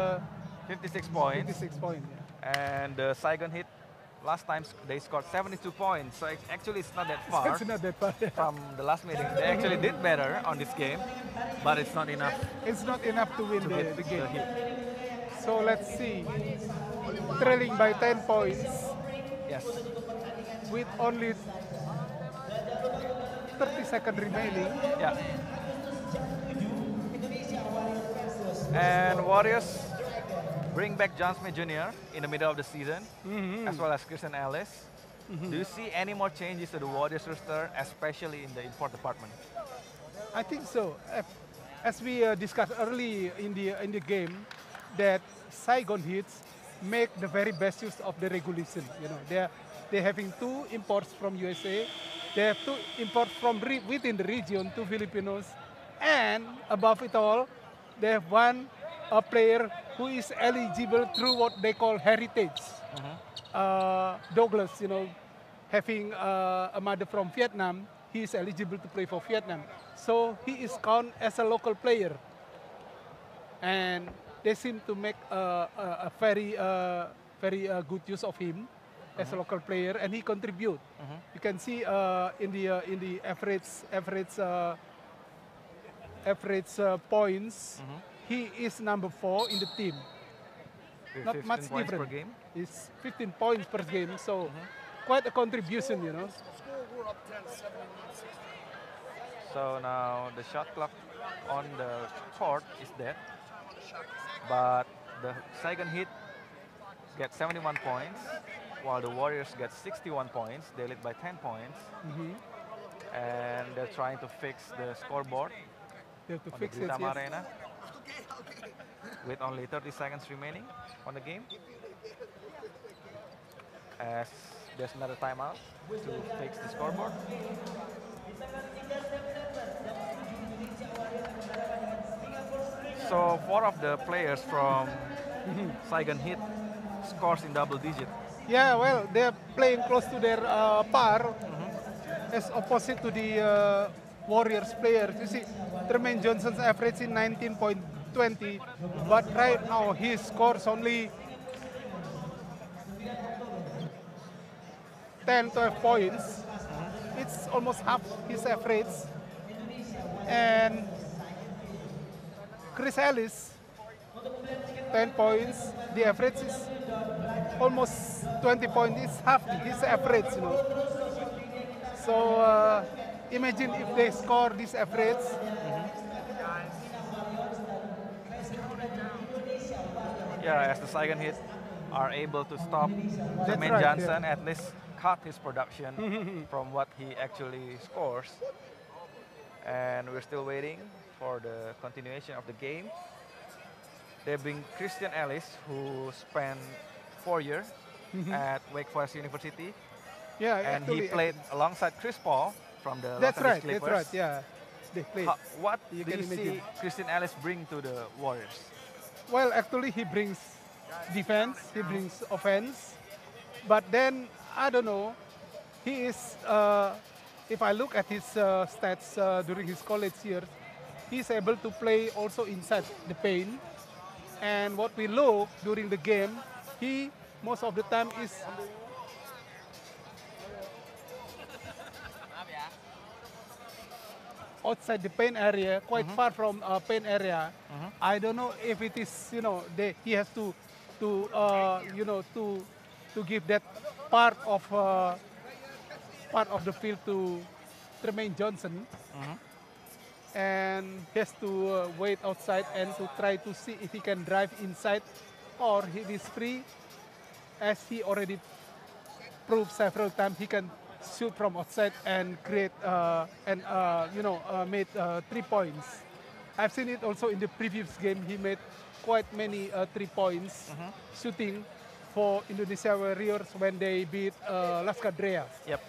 Speaker 1: 56 points.
Speaker 2: 56 points. Yeah.
Speaker 1: And the Saigon Heat, last time they scored 72 points. So actually it's not that far,
Speaker 2: It's not that far.
Speaker 1: from the last meeting. They actually did better on this game, but it's not enough.
Speaker 2: It's not enough to win the game.
Speaker 1: The Heat.
Speaker 2: So let's see. Trailing by 10 points
Speaker 1: Yes.
Speaker 2: with only 30 seconds remaining.
Speaker 1: Yeah. And Warriors bring back John Smith Jr. in the middle of the season, as well as Christian Ellis. Do you see any more changes to the Warriors roster, especially in the import department?
Speaker 2: I think so. As we discussed early in the game, that Saigon Heat make the very best use of the regulation. You know, they're having 2 imports from USA. They have 2 imports from within the region, 2 Filipinos, and above it all, they have one player who is eligible through what they call heritage. Douglas, you know, having a mother from Vietnam, he is eligible to play for Vietnam. So he is counted as a local player. And they seem to make a very good use of him as a local player, and he contribute. You can see in the average points, he is number 4 in the team. Not much different.
Speaker 1: Per game?
Speaker 2: It's 15 points per game, so quite a contribution, you know.
Speaker 1: So now the shot clock on the court is dead, but the Saigon Heat get 71 points, while the Warriors get 61 points. They lead by 10 points, and they're trying to fix the scoreboard.
Speaker 2: They have to
Speaker 1: on
Speaker 2: fix
Speaker 1: the
Speaker 2: it.
Speaker 1: Britama
Speaker 2: Yes.
Speaker 1: Arena with only 30 seconds remaining on the game, as there's another timeout to fix the scoreboard. So 4 of the players from Saigon Heat scores in double digit.
Speaker 2: Yeah, well, they're playing close to their par, as opposite to the Warriors players. You see, Tremaine Johnson's average is 19.20, but right now he scores only 10, 12 points. it's almost half his average. And Chris Ellis, 10 points. The average is almost 20 points. It's half his average, you know. So imagine if they score this average.
Speaker 1: Yeah, as the Saigon Heat are able to stop Jermaine
Speaker 2: right,
Speaker 1: Johnson, at least cut his production from what he actually scores. And we're still waiting for the continuation of the game. They bring Christian Ellis, who spent 4 years at Wake Forest University.
Speaker 2: Yeah,
Speaker 1: And
Speaker 2: actually,
Speaker 1: he played alongside Chris Paul from the
Speaker 2: That's
Speaker 1: Los
Speaker 2: right.
Speaker 1: Angeles
Speaker 2: That's
Speaker 1: Clippers.
Speaker 2: right. Yeah, they played.
Speaker 1: What
Speaker 2: You
Speaker 1: do
Speaker 2: can
Speaker 1: you see
Speaker 2: imagine.
Speaker 1: Christian Ellis bring to the Warriors?
Speaker 2: Well, actually, he brings defense. He brings offense. But then I don't know. He is. If I look at his stats during his college years, he's able to play also inside the paint. And what we look during the game, he most of the time is outside the paint area, quite far from paint area. I don't know if it is, you know, he has to you know, to give that part of the field to Tremaine Johnson, and he has to wait outside and to try to see if he can drive inside, or he is free, as he already proved several times he can shoot from outside and create made 3 points. I've seen it also in the previous game. He made quite many 3 points shooting for Indonesia Warriors when they beat Las Cadreas.
Speaker 1: Yep.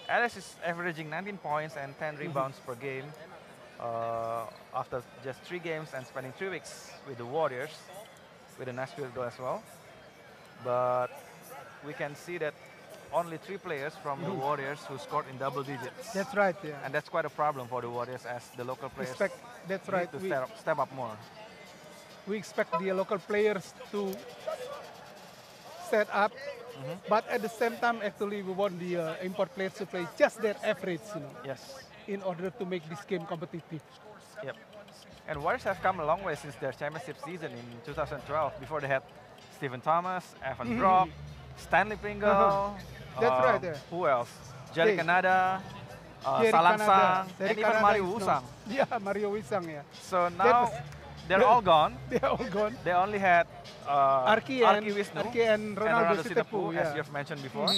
Speaker 1: Ellis is averaging 19 points and 10 rebounds per game after just 3 games and spending 3 weeks with the Warriors, with the Nashville as well. But we can see that only 3 players from the Warriors who scored in double digits.
Speaker 2: That's right, yeah.
Speaker 1: And that's quite a problem for the Warriors, as the local players
Speaker 2: That's
Speaker 1: need
Speaker 2: right.
Speaker 1: to step up more.
Speaker 2: We expect the local players to set up, but at the same time, actually, we want the import players to play just their average, you know,
Speaker 1: Yes.
Speaker 2: in order to make this game competitive.
Speaker 1: Yep. And Warriors have come a long way since their championship season in 2012. Before they had Stephen Thomas, Evan Brock, Stanley Pringle.
Speaker 2: That's right, yeah.
Speaker 1: Who else? Jerry
Speaker 2: Yeah.
Speaker 1: Canada,
Speaker 2: Thierry
Speaker 1: Salang
Speaker 2: Canada.
Speaker 1: Sang,
Speaker 2: Thierry
Speaker 1: and even
Speaker 2: Canada
Speaker 1: Mario
Speaker 2: is
Speaker 1: Wusang.
Speaker 2: known. Yeah, Mario Wusang, yeah.
Speaker 1: So now they're all gone.
Speaker 2: They are all gone.
Speaker 1: They only had
Speaker 2: Arki and Ronaldo Sitepu,
Speaker 1: as
Speaker 2: yeah.
Speaker 1: you have mentioned before.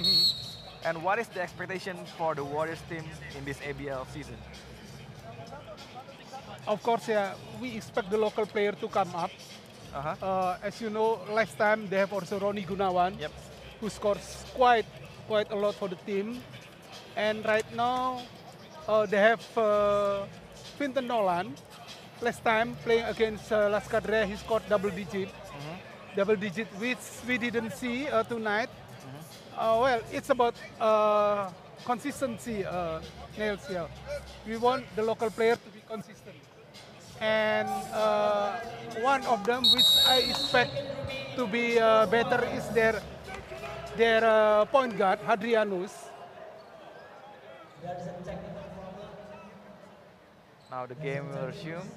Speaker 1: And what is the expectation for the Warriors team in this ABL season?
Speaker 2: Of course, yeah, we expect the local player to come up. As you know, last time they have also Ronnie Gunawan,
Speaker 1: Yep.
Speaker 2: who scores quite a lot for the team. And right now, they have Finton Nolan. Last time playing against Las Cadreas, he scored double digit, which we didn't see tonight. Well, it's about consistency, Nails. Yeah, we want the local player to be consistent. And one of them, which I expect to be better, is their point guard, Hadrianus.
Speaker 1: Now the game will resume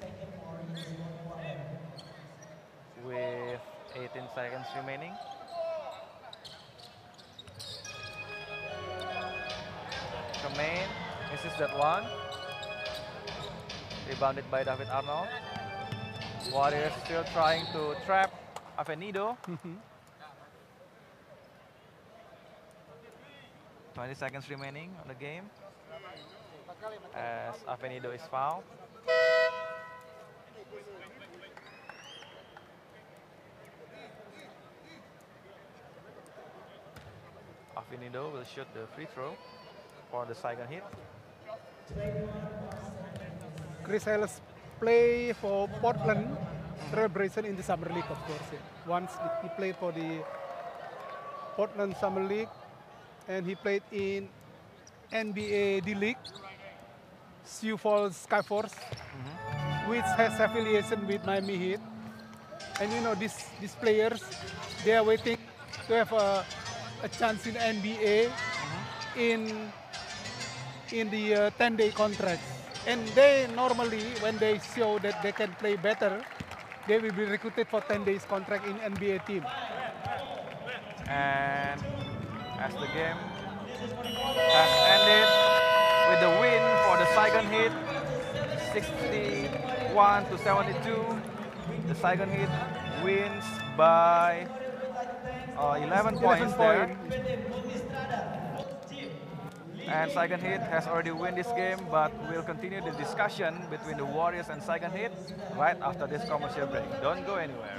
Speaker 1: with 18 seconds remaining. Tremaine misses that one. Rebounded by David Arnold. Warriors still trying to trap Avenido. 20 seconds remaining on the game as Avenido is fouled. Avenido will shoot the free throw for the Saigon Heat.
Speaker 2: Chris Ellis play for Portland Trailblazers in the Summer League, of course. Yeah. Once he played for the Portland Summer League, and he played in NBA D-League, Sioux Falls Skyforce, which has affiliation with Miami Heat. And you know, these players, they are waiting to have a chance in NBA in in the 10-day contract. And they normally, when they show that they can play better, they will be recruited for 10 days contract in NBA team.
Speaker 1: And as the game has ended with the win for the Saigon Heat, 61-72. The Saigon Heat wins by 11 points there. And Saigon Heat has already won this game, but we'll continue the discussion between the Warriors and Saigon Heat right after this commercial break. Don't go anywhere.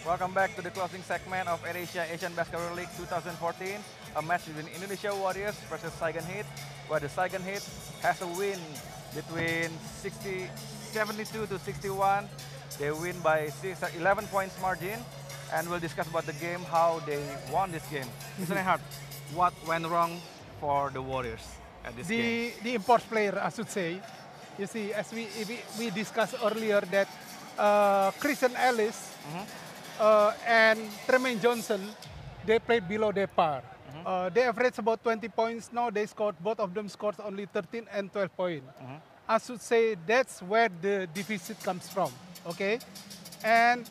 Speaker 1: Welcome back to the closing segment of AirAsia Asian Basketball League 2014, a match between Indonesia Warriors versus Saigon Heat, where the Saigon Heat has a win between 72 to 61. They win by 11 points margin, and we'll discuss about the game, how they won this game. Mr. Reinhardt, what went wrong for the Warriors at this game?
Speaker 2: The import player, I should say. You see, as we discussed earlier that Christian Ellis and Tremaine Johnson, they played below their par. They averaged about 20 points. Now they scored, both of them scored only 13 and 12 points. I should say that's where the deficit comes from, okay? And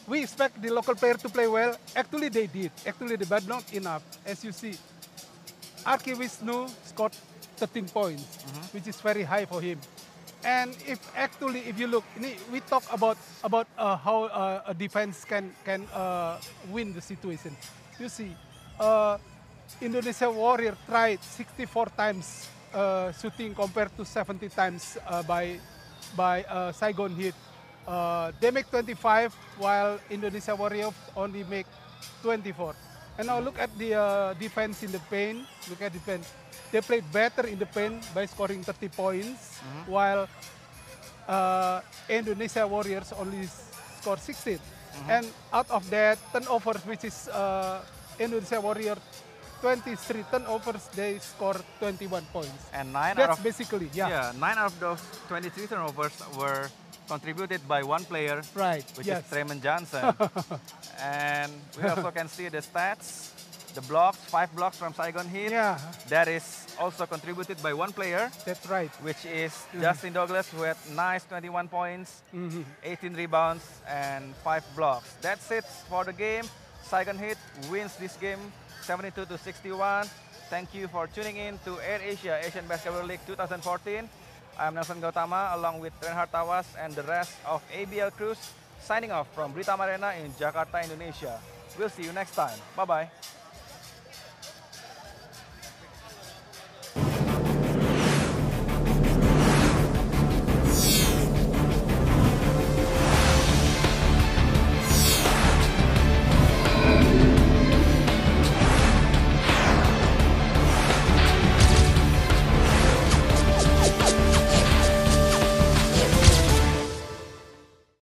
Speaker 2: we expect the local player to play well. Actually, they did. Actually, but not enough. As you see, Arki Wisnu scored 13 points, which is very high for him. And if you look, we talk about how a defense can win the situation. You see, Indonesia Warriors tried 64 times shooting compared to 70 times by Saigon Heat. They make 25 while Indonesia Warriors only make 24. And now look at the defense in the paint. Look at defense. they played better in the paint by scoring 30 points, while Indonesia Warriors only scored 16. And out of that turnovers, which is Indonesia Warriors 23 turnovers, they scored 21 points.
Speaker 1: And nine
Speaker 2: That's
Speaker 1: out of
Speaker 2: basically,
Speaker 1: yeah, 9 out of those 23 turnovers were contributed by one player,
Speaker 2: right.
Speaker 1: which
Speaker 2: Yes.
Speaker 1: is Tremon Johnson. And we also can see the stats, the blocks, 5 blocks from Saigon Heat.
Speaker 2: Yeah,
Speaker 1: That is also contributed by one player,
Speaker 2: that's right.
Speaker 1: which is Justin Douglas, who had nice 21 points, 18 rebounds, and 5 blocks. That's it for the game. Saigon Heat wins this game 72-61. Thank you for tuning in to Air Asia Asian Basketball League 2014. I'm Nelson Gautama along with Reinhard Tawas and the rest of ABL crews signing off from Britama Arena in Jakarta, Indonesia. We'll see you next time. Bye-bye.